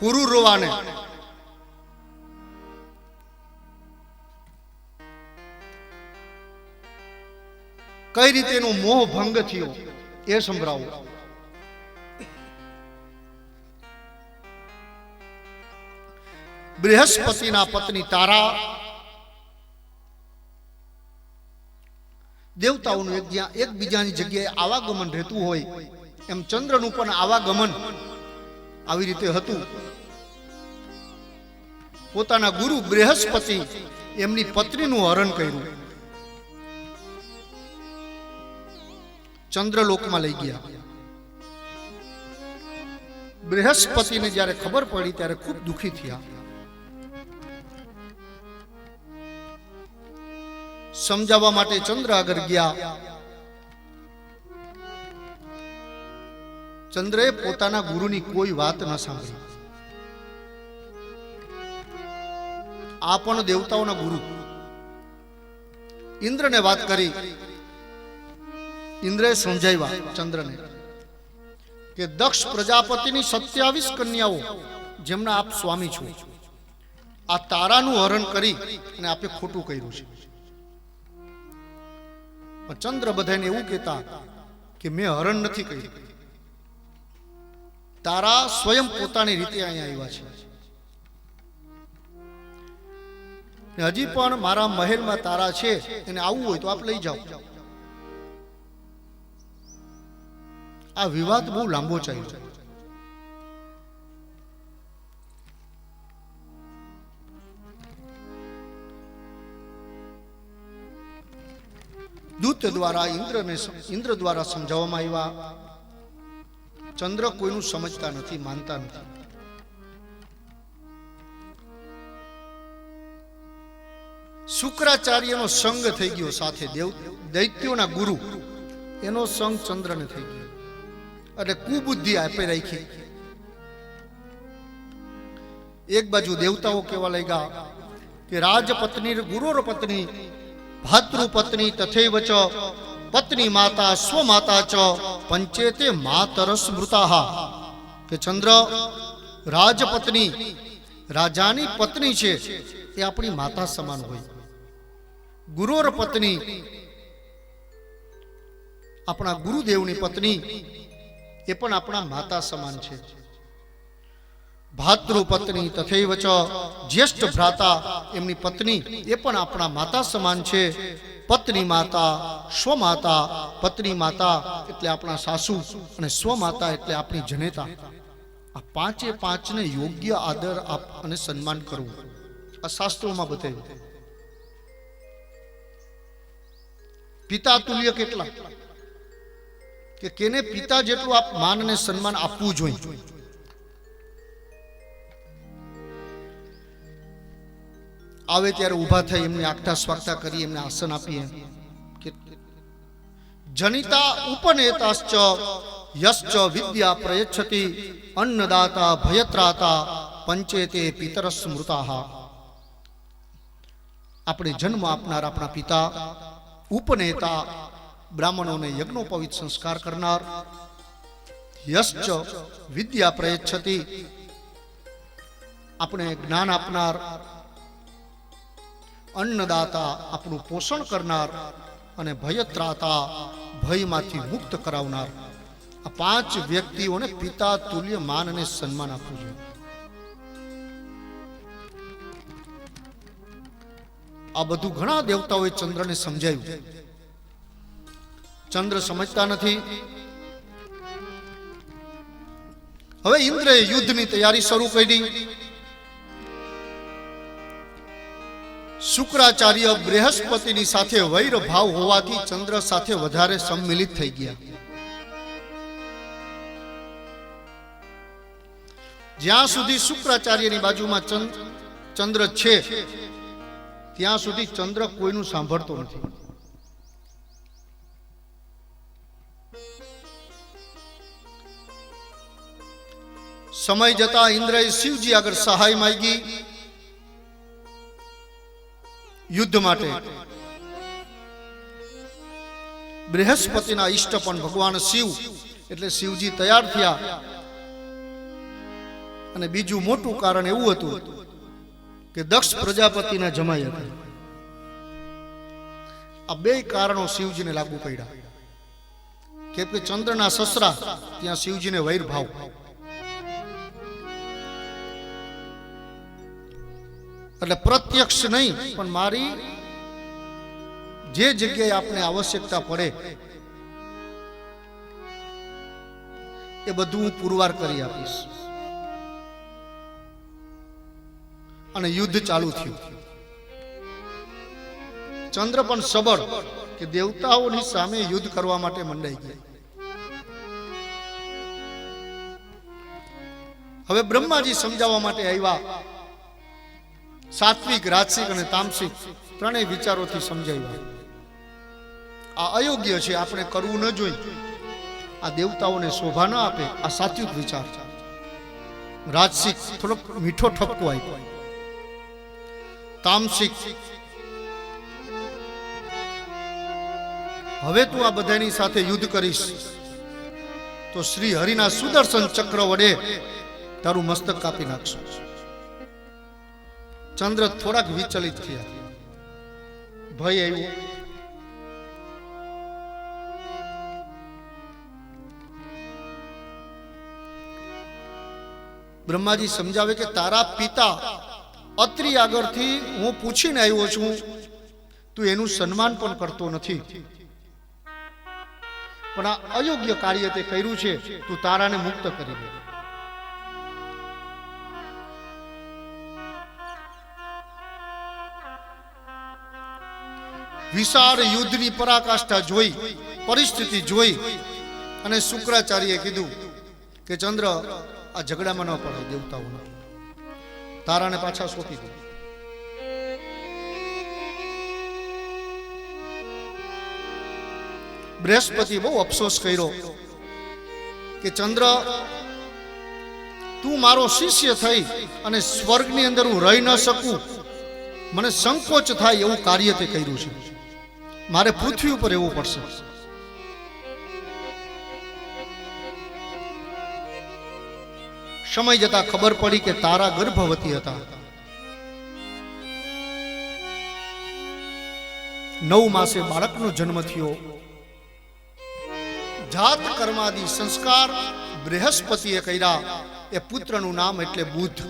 પુરુરવાને કઈ રીતે એનો મોહ ભંગ થયો એ સંભળાવો. બૃહસ્પતિના પત્ની તારા, દેવતાઓનું એકબીજાની જગ્યાએ આવાગમન રહેતું હોય એમ ચંદ્રનું પણ આવાગમન આવી રીતે હતું. પોતાના ગુરુ બૃહસ્પતિ એમની પત્નીનું હરણ કર્યું, ચંદ્રલોકમાં લઈ ગયા. બૃહસ્પતિને જ્યારે ખબર પડી ત્યારે ખૂબ દુઃખી થયા. સમજાવવા માટે ચંદ્ર આગળ ગયા. ચંદ્રએ પોતાના ગુરુની કોઈ વાત ન સાંભળી. આ પણ દેવતાઓના ગુરુ. ઇન્દ્રને વાત કરી. ઇન્દ્રએ સમજાવ્યા ચંદ્રને કે દક્ષ પ્રજાપતિની 27 કન્યાઓ જેમના આપ સ્વામી છો, આ તારાનું હરણ કરી અને આપે ખોટું કર્યું છે. ચંદ્ર બધાને એવું કહેતા કે મેં હરણ નથી કર્યું, તારા સ્વયં પોતાની રીતે અહીંયા આવ્યા છે. હજી પણ મારા મહેલમાં તારા છે, એને આવવું હોય તો આપ લઈ જાઓ. આ વિવાદ બહુ લાંબો ચાલ્યો. દૂત દ્વારા ઇન્દ્ર દ્વારા સમજાવવામાં આવ્યા. ચંદ્ર કોઈનું સમજતા નથી, માનતા નથી. શુક્રાચાર્યનો સંગ થઈ ગયો સાથે, દૈત્યોના ગુરુ, એનો સંગ ચંદ્રને થઈ ગયો. એટલે કુબુદ્ધિ આપે રાખી. એક બાજુ દેવતાઓ કેવા લાગ્યા કે રાજપત્ની ગુરુર પત્ની ભાતૃપત્ની તથૈવ ચ પત્ની માતા સ્વમાતા ચ પંચેતે માતર સ્મૃતા. કે ચંદ્ર રાજપત્ની, રાજાની પત્ની છે, એ આપણી માતા સમાન હોય. ગુરુર પત્ની આપણા ગુરુદેવની પત્ની, એ પણ આપણા માતા સમાન છે. ભાતૃપત્ની તથૈવ ચ જ્યેષ્ઠ ભ્રાતા, એમની પત્ની એ પણ આપણા માતા સમાન છે. પત્ની માતા, સ્વમાતા, પત્ની માતા એટલે આપણા સાસુ અને સ્વમાતા એટલે આપણી જનેતા. આ પાંચે પાંચને યોગ્ય આદર અને સન્માન કરવું આ શાસ્ત્રોમાં બતાવ્યું. પિતા તુલ્ય કેટલા, કે કેને પિતા જેટલું આપ માન અને સન્માન આપવું જોઈએ. આવે ત્યારે ઊભા થઈ એમને આગતા સ્વાગતા કરી એમને આસન આપીએ. જનિતા ઉપનેતાશ્ચ યશ્ચ વિદ્યા પ્રયચ્છતિ અન્નદાતા ભયત્રાતા પંચેતે પિતરસ સ્મૃતાઃ. આપણે જન્મ આપનાર આપણા પિતા, ઉપનેતા બ્રાહ્મણોને યજ્ઞોપવિત સંસ્કાર કરનાર, યશ્ચ વિદ્યા પ્રયચ્છતિ આપણે જ્ઞાન આપનાર, અન્નદાતા આપણું પોષણ કરનાર, અને ભયત્રાતા ભયમાંથી મુક્ત કરાવનાર. આ 5 વ્યક્તિઓને પિતા તુલ્ય માન અને સન્માન આપવું જોઈએ. આ બધું ઘણા દેવતાઓએ ચંદ્રને સમજાયું. ચંદ્ર સમજતા નથી. હવે ઇન્દ્રએ યુદ્ધની તૈયારી શરૂ કરી. શુક્રાચાર્ય બૃહસ્પતિની સાથે વૈર ભાવ હોવાથી ચંદ્ર સાથે વધારે સંમિલિત થઈ ગયા. જ્યાં સુધી શુક્રાચાર્યની બાજુમાં ચંદ્ર છે ત્યાં સુધી ચંદ્ર કોઈનું સાંભળતો નથી. સમય જતા ઇન્દ્રએ શિવજી આગળ સહાય માંગી યુદ્ધ માટે. બૃહસ્પતિના ઈષ્ટ પણ ભગવાન શિવ એટલે શિવજી તૈયાર થયા. અને બીજું મોટું કારણ એવું હતું કે દક્ષ પ્રજાપતિના જમાઈ હતા. આ 2 કારણો શિવજીને લાગુ પડ્યા. કેમ કે ચંદ્રના સસરા ત્યાં શિવજીને વૈર ભાવ. એટલે પ્રત્યક્ષ નહીં પણ મારી જે જગ્યાએ આપણે આવશ્યકતા પડે એ બધું હું પુરવાર કરી આપીશ. અને યુદ્ધ ચાલુ થયું. ચંદ્ર પણ સબળ કે દેવતાઓની સામે યુદ્ધ કરવા માટે મંડાઈ ગયા. હવે બ્રહ્માજી સમજાવવા માટે આવ્યા. સાત્વિક, રાજસિક અને તામસિક ત્રણેય વિચારોથી સમજાવ્યા. આ અયોગ્ય છે, આપણે કરવું ન જોઈએ. આ દેવતાઓને શોભા ન આપે. આ સાત્વિક વિચાર. રાજસિક થોડોક મીઠો ઠપકો આપ્યો. તામસિક હવે તું આ બધાની સાથે યુદ્ધ કરીશ તો શ્રી હરિના સુદર્શન ચક્ર વડે તારું મસ્તક કાપી નાખશું. ચંદ્ર થોડાક વિચલિત થયા. ભય આવ્યો. બ્રહ્માજી સમજાવે કે તારા પિતા અત્રિ આગળથી હું પૂછીને આવ્યો છું, તું એનું સન્માન પણ કરતો નથી. પણ આ અયોગ્ય કાર્ય તે કર્યું છે, તું તારાને મુક્ત કરી દે. વિશાળ યુદ્ધની પરાકાષ્ઠા જોઈ, પરિસ્થિતિ જોઈ અને શુક્રાચાર્યએ કીધું કે ચંદ્ર આ ઝઘડામાં ન પડે. દેવતાઓના તારાને પાછા સોંપી દે. બૃહસ્પતિ બહુ અફસોસ કર્યો કે ચંદ્ર તું મારો શિષ્ય થઈ અને સ્વર્ગની અંદર હું રહી ન શકું, મને સંકોચ થાય એવું કાર્ય તે કર્યું છે. મારે પૃથ્વી ઉપર રહેવું પડશે. સમય જતા ખબર પડી કે તારા ગર્ભવતી હતા. 9 માસે બાળકનો જન્મ થયો. જાત કર્માદિ સંસ્કાર બૃહસ્પતિએ કર્યા. એ પુત્રનું નામ એટલે બુધ.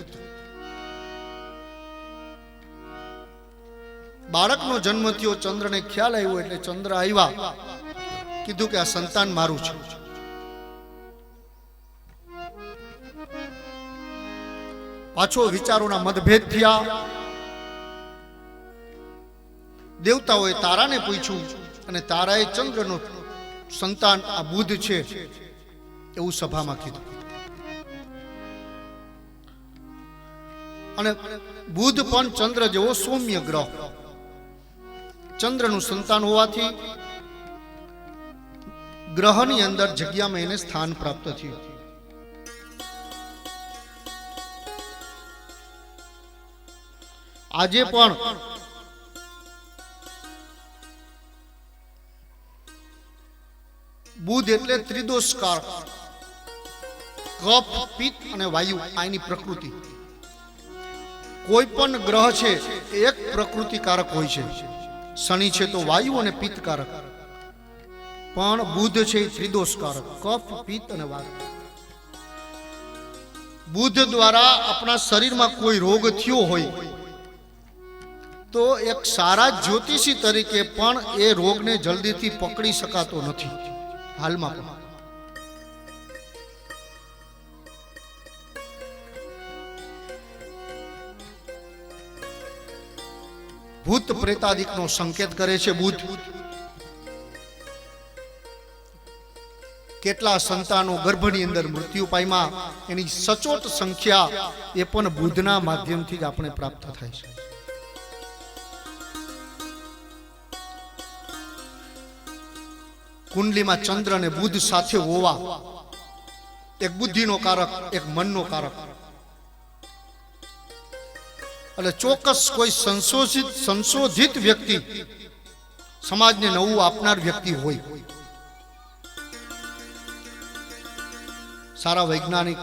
બાળકનો જન્મ થયો. ચંદ્રને ખ્યાલ આવ્યો એટલે ચંદ્ર આવ્યા, કીધું કે આ સંતાન મારું છે. પાછો વિચારોના મતભેદ થયા. દેવતાઓએ તારાને પૂછ્યું અને તારાએ ચંદ્રનો સંતાન આ બુધ છે એવું સભામાં કીધું. અને બુધ પણ ચંદ્ર જેવો સૌમ્ય ગ્રહ, ચંદ્રનું સંતાન હોવાથી ગ્રહની અંદર જગ્યામાં એને સ્થાન પ્રાપ્ત થયું. આજે પણ બુધ એટલે ત્રિદોષકાર, કફ, પિત્ત અને વાયુ આની પ્રકૃતિ. કોઈ પણ ગ્રહ છે એક પ્રકૃતિકારક હોય છે. શનિ છે તો વાયુ અને પિત્તકારક, પણ બુધ છે એ ત્રિદોષકારક, કફ, પિત્ત અને વાયુ. બુધ દ્વારા આપણા શરીરમાં કોઈ રોગ થયો હોય તો એક સારા જ્યોતિષી તરીકે પણ એ રોગને જલ્દીથી પકડી શકાતો નથી. હાલમાં પણ ભૂત પ્રેતાદિકનો સંકેત કરે છે બુધ. કેટલા સંતાનો ગર્ભની અંદર મૃત્યુ પામ્યા એની સચોટ સંખ્યા એ પણ બુધના માધ્યમથી જ આપણે પ્રાપ્ત થાય છે. કુંડલીમાં ચંદ્ર અને બુધ સાથે હોવા, એક બુદ્ધિનો કારક, એક મનનો કારક. એટલે ચોક્કસ કોઈ સંશોધિત વ્યક્તિ, સમાજને નવું આપનાર વ્યક્તિ હોય, સારા વૈજ્ઞાનિક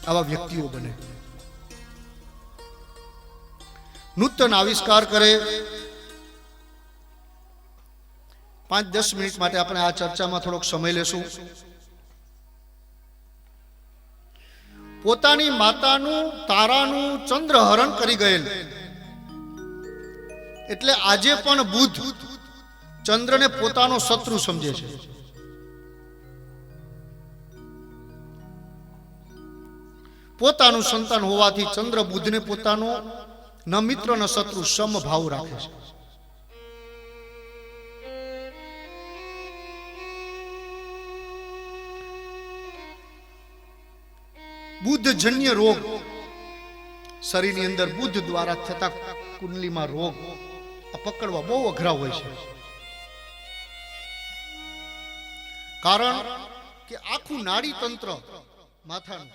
આવા વ્યક્તિઓ બને, નૂતન આવિષ્કાર કરે. 5-10 મિનિટ માટે આપણે આ ચર્ચામાં થોડોક સમય લેશું. પોતાની માતાનું તારાનું ચંદ્ર હરણ કરી ગયેલ એટલે આજે પણ બુધ ચંદ્રને પોતાનો શત્રુ સમજે છે. પોતાનું સંતાન હોવાથી ચંદ્ર બુધને પોતાનો ન મિત્ર ન શત્રુ સમભાવ રાખે છે. બુદ્ધજન્ય રોગ શરીરની અંદર બુદ્ધ દ્વારા થતા કુંડલીમાં રોગ પકડવા બહુ અઘરા હોય છે. કારણ કે આખું નાડી તંત્ર માથાનું